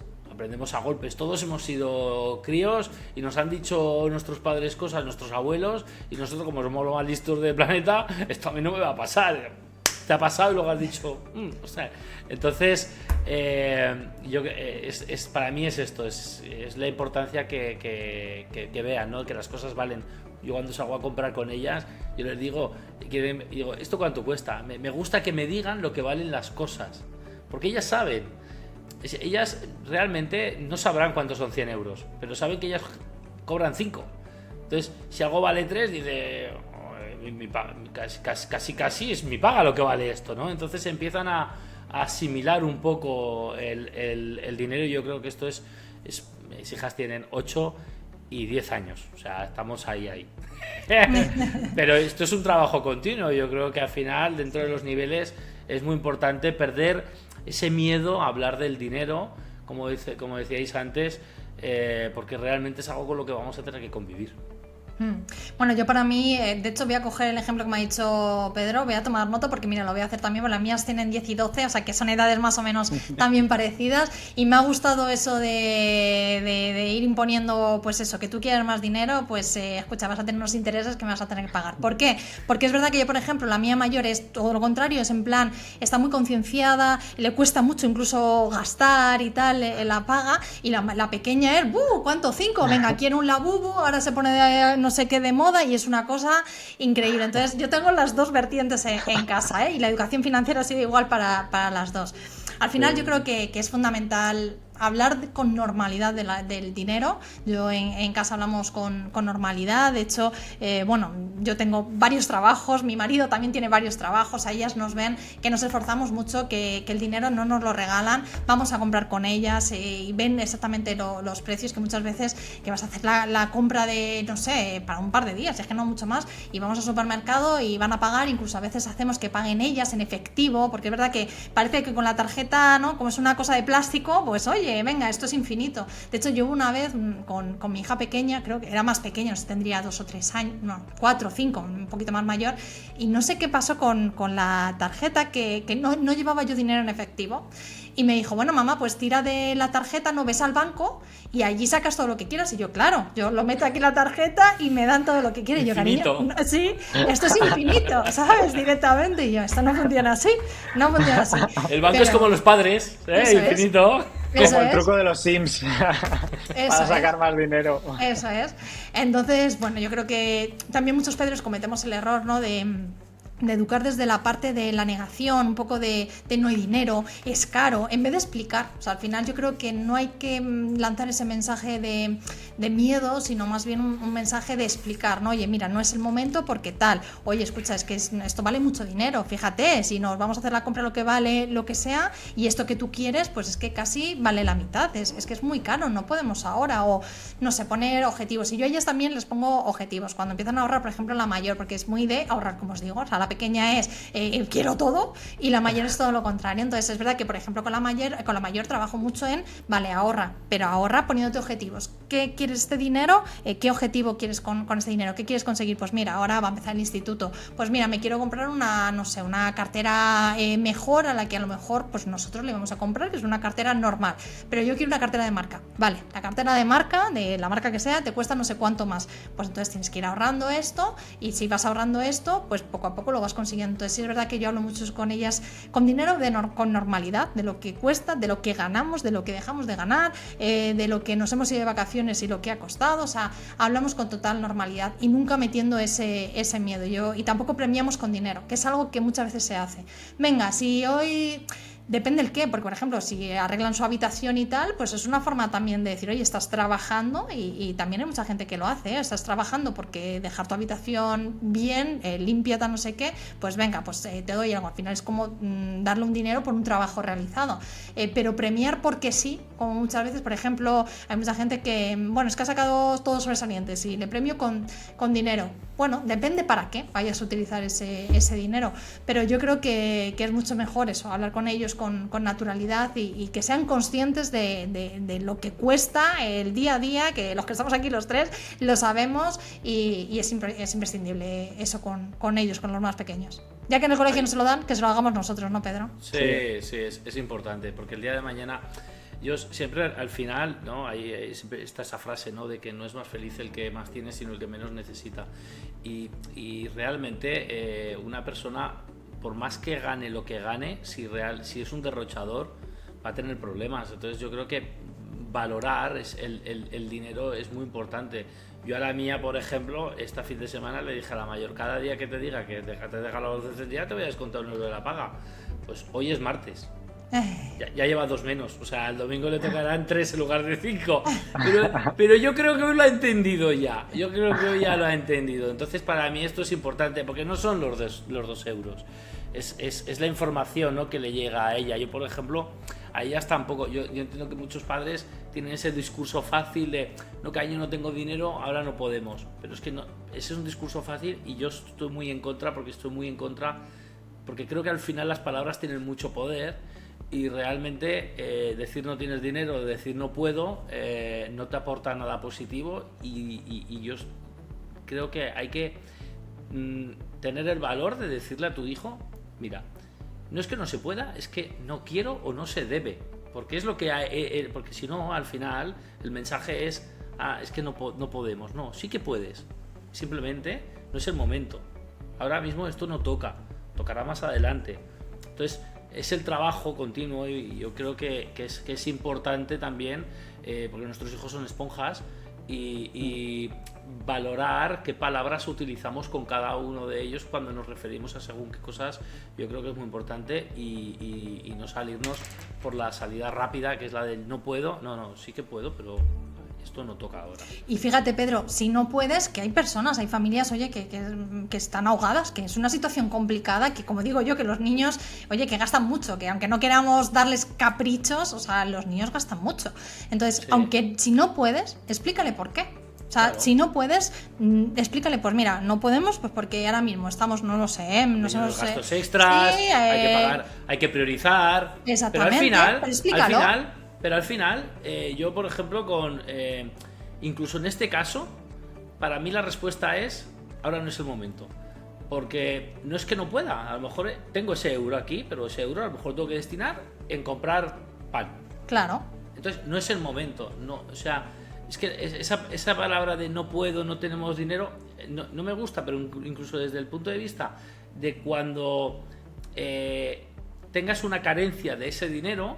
Todos hemos sido críos y nos han dicho nuestros padres cosas, nuestros abuelos, y nosotros, como somos los más listos del planeta, esto a mí no me va a pasar. Te ha pasado y luego has dicho... o sea, entonces, para mí es esto, es la importancia que vean, ¿no? Que las cosas valen. Yo cuando salgo a comprar con ellas, yo les digo, ¿esto cuánto cuesta? Me gusta que me digan lo que valen las cosas, porque ellas saben. Ellas realmente no sabrán cuántos son 100 euros, pero saben que ellas cobran 5. Entonces, si algo vale 3, dice, casi es mi paga lo que vale esto, ¿no? Entonces empiezan a asimilar un poco el dinero, y yo creo que esto es mis hijas tienen 8 y 10 años, o sea, estamos ahí. Pero esto es un trabajo continuo. Yo creo que al final, dentro de los niveles, es muy importante perder ese miedo a hablar del dinero, como decíais antes, porque realmente es algo con lo que vamos a tener que convivir. Bueno, yo para mí, de hecho voy a coger el ejemplo que me ha dicho Pedro, voy a tomar nota porque mira, lo voy a hacer también, porque las mías tienen 10 y 12, o sea que son edades más o menos también parecidas, y me ha gustado eso de ir imponiendo, pues eso, que tú quieres más dinero, pues escucha, vas a tener unos intereses que me vas a tener que pagar. ¿Por qué? Porque es verdad que yo, por ejemplo, la mía mayor es todo lo contrario, es en plan, está muy concienciada, le cuesta mucho incluso gastar y tal, la paga, y la pequeña es, ¿cuánto? 5, venga, quiero un Labubu, ahora se pone de no sé qué de moda y es una cosa increíble. Entonces yo tengo las dos vertientes en casa, y la educación financiera ha sido igual para las dos. Al final yo creo que es fundamental hablar con normalidad del dinero. Yo en casa hablamos con normalidad. De hecho, bueno, yo tengo varios trabajos, mi marido también tiene varios trabajos. A ellas nos ven que nos esforzamos mucho, que el dinero no nos lo regalan, vamos a comprar con ellas, y ven exactamente los precios, que muchas veces que vas a hacer la compra de, no sé, para un par de días, es que no mucho más, y vamos al supermercado y van a pagar, incluso a veces hacemos que paguen ellas en efectivo, porque es verdad que parece que con la tarjeta, ¿no? Como es una cosa de plástico, pues oye, venga, esto es infinito. De hecho, yo una vez con mi hija pequeña, creo que era más pequeña, no sé, tendría 2 o 3 años, no, 4 o 5, un poquito más mayor, y no sé qué pasó con la tarjeta, que no llevaba yo dinero en efectivo, Y me dijo, bueno, mamá, pues tira de la tarjeta, no ves al banco y allí sacas todo lo que quieras. Y yo, claro, yo lo meto aquí en la tarjeta y me dan todo lo que quiere. Y yo, cariño, sí, esto es infinito, ¿sabes? Directamente. Y yo, esto no funciona así, no funciona así. El banco es como los padres, infinito. Como el truco de los Sims para sacar más dinero. Eso es. Entonces, bueno, yo creo que también muchos padres cometemos el error, ¿no? De educar desde la parte de la negación, un poco de no hay dinero, es caro, en vez de explicar. O sea, al final yo creo que no hay que lanzar ese mensaje de miedo, sino más bien un mensaje de explicar, ¿no? Oye, mira, no es el momento porque tal. Oye, escucha, es que esto vale mucho dinero, fíjate, si nos vamos a hacer la compra lo que vale, lo que sea, y esto que tú quieres, pues es que casi vale la mitad, es que es muy caro, no podemos ahora, o no sé, poner objetivos. Y yo a ellas también les pongo objetivos, cuando empiezan a ahorrar, por ejemplo, la mayor, porque es muy de ahorrar, como os digo, o sea, la pequeña es quiero todo y la mayor es todo lo contrario. Entonces es verdad que, por ejemplo, con la mayor trabajo mucho en, vale, ahorra, pero ahorra poniéndote objetivos. ¿Qué quieres este dinero? ¿Qué objetivo quieres con este dinero? ¿Qué quieres conseguir? Pues mira, ahora va a empezar el instituto. Pues mira, me quiero comprar una cartera mejor a la que a lo mejor pues nosotros le vamos a comprar, que es una cartera normal. Pero yo quiero una cartera de marca. Vale, la cartera de marca, de la marca que sea, te cuesta no sé cuánto más. Pues entonces tienes que ir ahorrando esto y si vas ahorrando esto, pues poco a poco lo vas consiguiendo. Entonces sí es verdad que yo hablo mucho con ellas con dinero, con normalidad, de lo que cuesta, de lo que ganamos, de lo que dejamos de ganar, de lo que nos hemos ido de vacaciones y lo que ha costado. O sea, hablamos con total normalidad y nunca metiendo ese miedo. Y tampoco premiamos con dinero, que es algo que muchas veces se hace. Venga, si hoy... Depende el qué, porque por ejemplo, si arreglan su habitación y tal, pues es una forma también de decir, oye, estás trabajando, y también hay mucha gente que lo hace, ¿eh? Estás trabajando porque dejar tu habitación bien, limpia, tal no sé qué, pues venga, pues te doy algo. Al final es como darle un dinero por un trabajo realizado. Pero premiar porque sí, como muchas veces, por ejemplo, hay mucha gente que, bueno, es que ha sacado todos sobresalientes y le premio con dinero. Bueno, depende para qué vayas a utilizar ese dinero, pero yo creo que es mucho mejor eso, hablar con ellos con naturalidad y que sean conscientes de lo que cuesta el día a día, que los que estamos aquí los tres lo sabemos y es imprescindible eso con ellos, con los más pequeños. Ya que en el colegio no se lo dan, que se lo hagamos nosotros, ¿no, Pedro? Sí, es importante, porque el día de mañana... Yo siempre al final, ¿no? Ahí siempre está esa frase, ¿no? De que no es más feliz el que más tiene, sino el que menos necesita. Y realmente una persona, por más que gane lo que gane, si es un derrochador, va a tener problemas. Entonces yo creo que valorar el dinero es muy importante. Yo a la mía, por ejemplo, este fin de semana le dije a la mayor, cada día que te diga que te deja los 12 días, te voy a descontar €1 de la paga. Pues hoy es martes. Ya lleva 2 menos, o sea, el domingo le tocarán 3 en lugar de 5. Pero yo creo que hoy lo ha entendido ya. Yo creo que hoy ya lo ha entendido. Entonces, para mí esto es importante, porque no son los 2 euros. Es la información, ¿no?, que le llega a ella. Yo, por ejemplo, a ellas tampoco. Yo entiendo que muchos padres tienen ese discurso fácil de no, que yo no tengo dinero, ahora no podemos. Pero es que no, ese es un discurso fácil y yo estoy muy en contra, porque creo que al final las palabras tienen mucho poder. Y realmente decir no tienes dinero, decir no puedo, no te aporta nada positivo y yo creo que hay que tener el valor de decirle a tu hijo, mira, no es que no se pueda, es que no quiero o no se debe, porque es lo que porque si no, al final el mensaje es, es que no podemos. No, sí que puedes, simplemente no es el momento. Ahora mismo esto no tocará más adelante. Entonces es el trabajo continuo y yo creo que es importante también, porque nuestros hijos son esponjas, y valorar qué palabras utilizamos con cada uno de ellos cuando nos referimos a según qué cosas. Yo creo que es muy importante y no salirnos por la salida rápida, que es la del no puedo. No, sí que puedo, pero esto no toca ahora. Y fíjate, Pedro, si no puedes, que hay personas, hay familias, oye, que están ahogadas, que es una situación complicada, que como digo yo, que los niños, oye, que gastan mucho, que aunque no queramos darles caprichos, o sea, los niños gastan mucho. Entonces, sí, aunque si no puedes, explícale por qué. O sea, claro, si no puedes, explícale, pues mira, no podemos, pues porque ahora mismo estamos, no lo sé, no sé, los gastos extras, sí, hay que pagar, hay que priorizar. Exactamente, pero al final, yo por ejemplo, incluso en este caso, para mí la respuesta es, ahora no es el momento. Porque no es que no pueda, a lo mejor tengo ese euro aquí, pero ese euro a lo mejor tengo que destinar en comprar pan. Claro. Entonces, no es el momento, no, o sea, es que esa palabra de no puedo, no tenemos dinero, no me gusta, pero incluso desde el punto de vista de cuando tengas una carencia de ese dinero,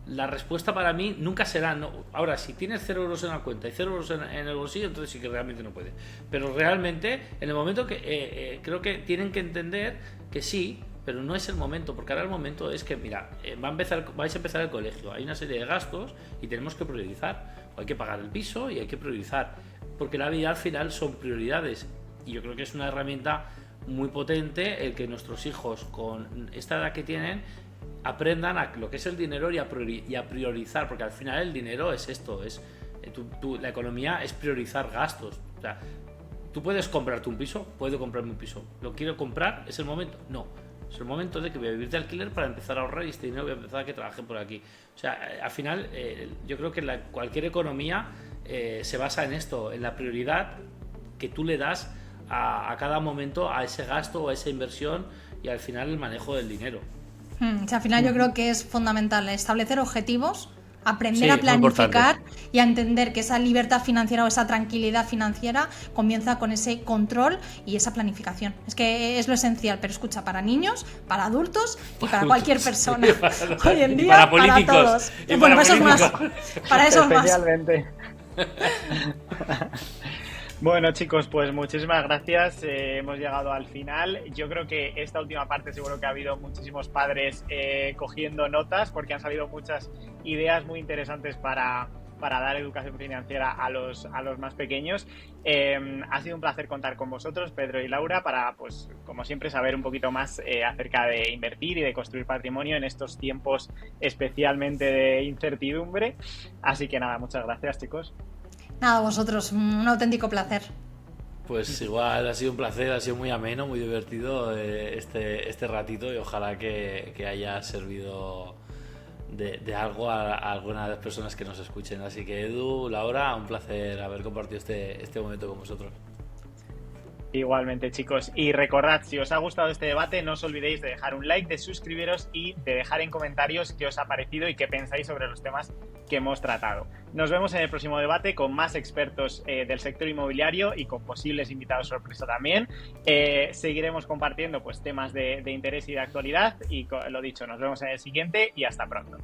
la respuesta para mí nunca será no. Ahora, si tienes 0 euros en la cuenta y 0 euros en el bolsillo, entonces sí que realmente no puede. Pero realmente, en el momento que creo que tienen que entender que sí, pero no es el momento, porque ahora el momento es que, mira, vais a empezar el colegio, hay una serie de gastos y tenemos que priorizar. O hay que pagar el piso y hay que priorizar, porque la vida al final son prioridades. Y yo creo que es una herramienta muy potente el que nuestros hijos, con esta edad que tienen, aprendan a lo que es el dinero y a priorizar, porque al final el dinero es esto, es la economía es priorizar gastos. O sea, tú puedes comprarte un piso, puedo comprarme un piso, ¿lo quiero comprar? ¿Es el momento? No, es el momento de que voy a vivir de alquiler para empezar a ahorrar y este dinero voy a empezar a que trabaje por aquí. O sea, al final yo creo que cualquier economía se basa en esto, en la prioridad que tú le das a cada momento a ese gasto o a esa inversión y al final el manejo del dinero. O sea, al final yo creo que es fundamental establecer objetivos, aprender Sí, a muy planificar importante. y a entender que esa libertad financiera o esa tranquilidad financiera comienza con ese control y esa planificación. Es que es lo esencial, pero escucha, para niños, para adultos y para cualquier persona. Hoy en día, para políticos. todos. Y Bueno, para eso es más. políticos. Para eso es más. Especialmente. Bueno, chicos, pues muchísimas gracias. Hemos llegado al final. Yo creo que esta última parte seguro que ha habido muchísimos padres cogiendo notas, porque han salido muchas ideas muy interesantes para dar educación financiera a los más pequeños. Ha sido un placer contar con vosotros, Pedro y Laura, para, pues, como siempre, saber un poquito más acerca de invertir y de construir patrimonio en estos tiempos especialmente de incertidumbre. Así que nada, muchas gracias, chicos. Nada, vosotros, un auténtico placer. Pues igual ha sido un placer, ha sido muy ameno, muy divertido este ratito y ojalá que haya servido de algo a algunas de las personas que nos escuchen. Así que Edu, Laura, un placer haber compartido este momento con vosotros. Igualmente, chicos. Y recordad, si os ha gustado este debate, no os olvidéis de dejar un like, de suscribiros y de dejar en comentarios qué os ha parecido y qué pensáis sobre los temas que hemos tratado. Nos vemos en el próximo debate con más expertos del sector inmobiliario y con posibles invitados sorpresa también. Seguiremos compartiendo, pues, temas de interés y de actualidad y, lo dicho, nos vemos en el siguiente y hasta pronto.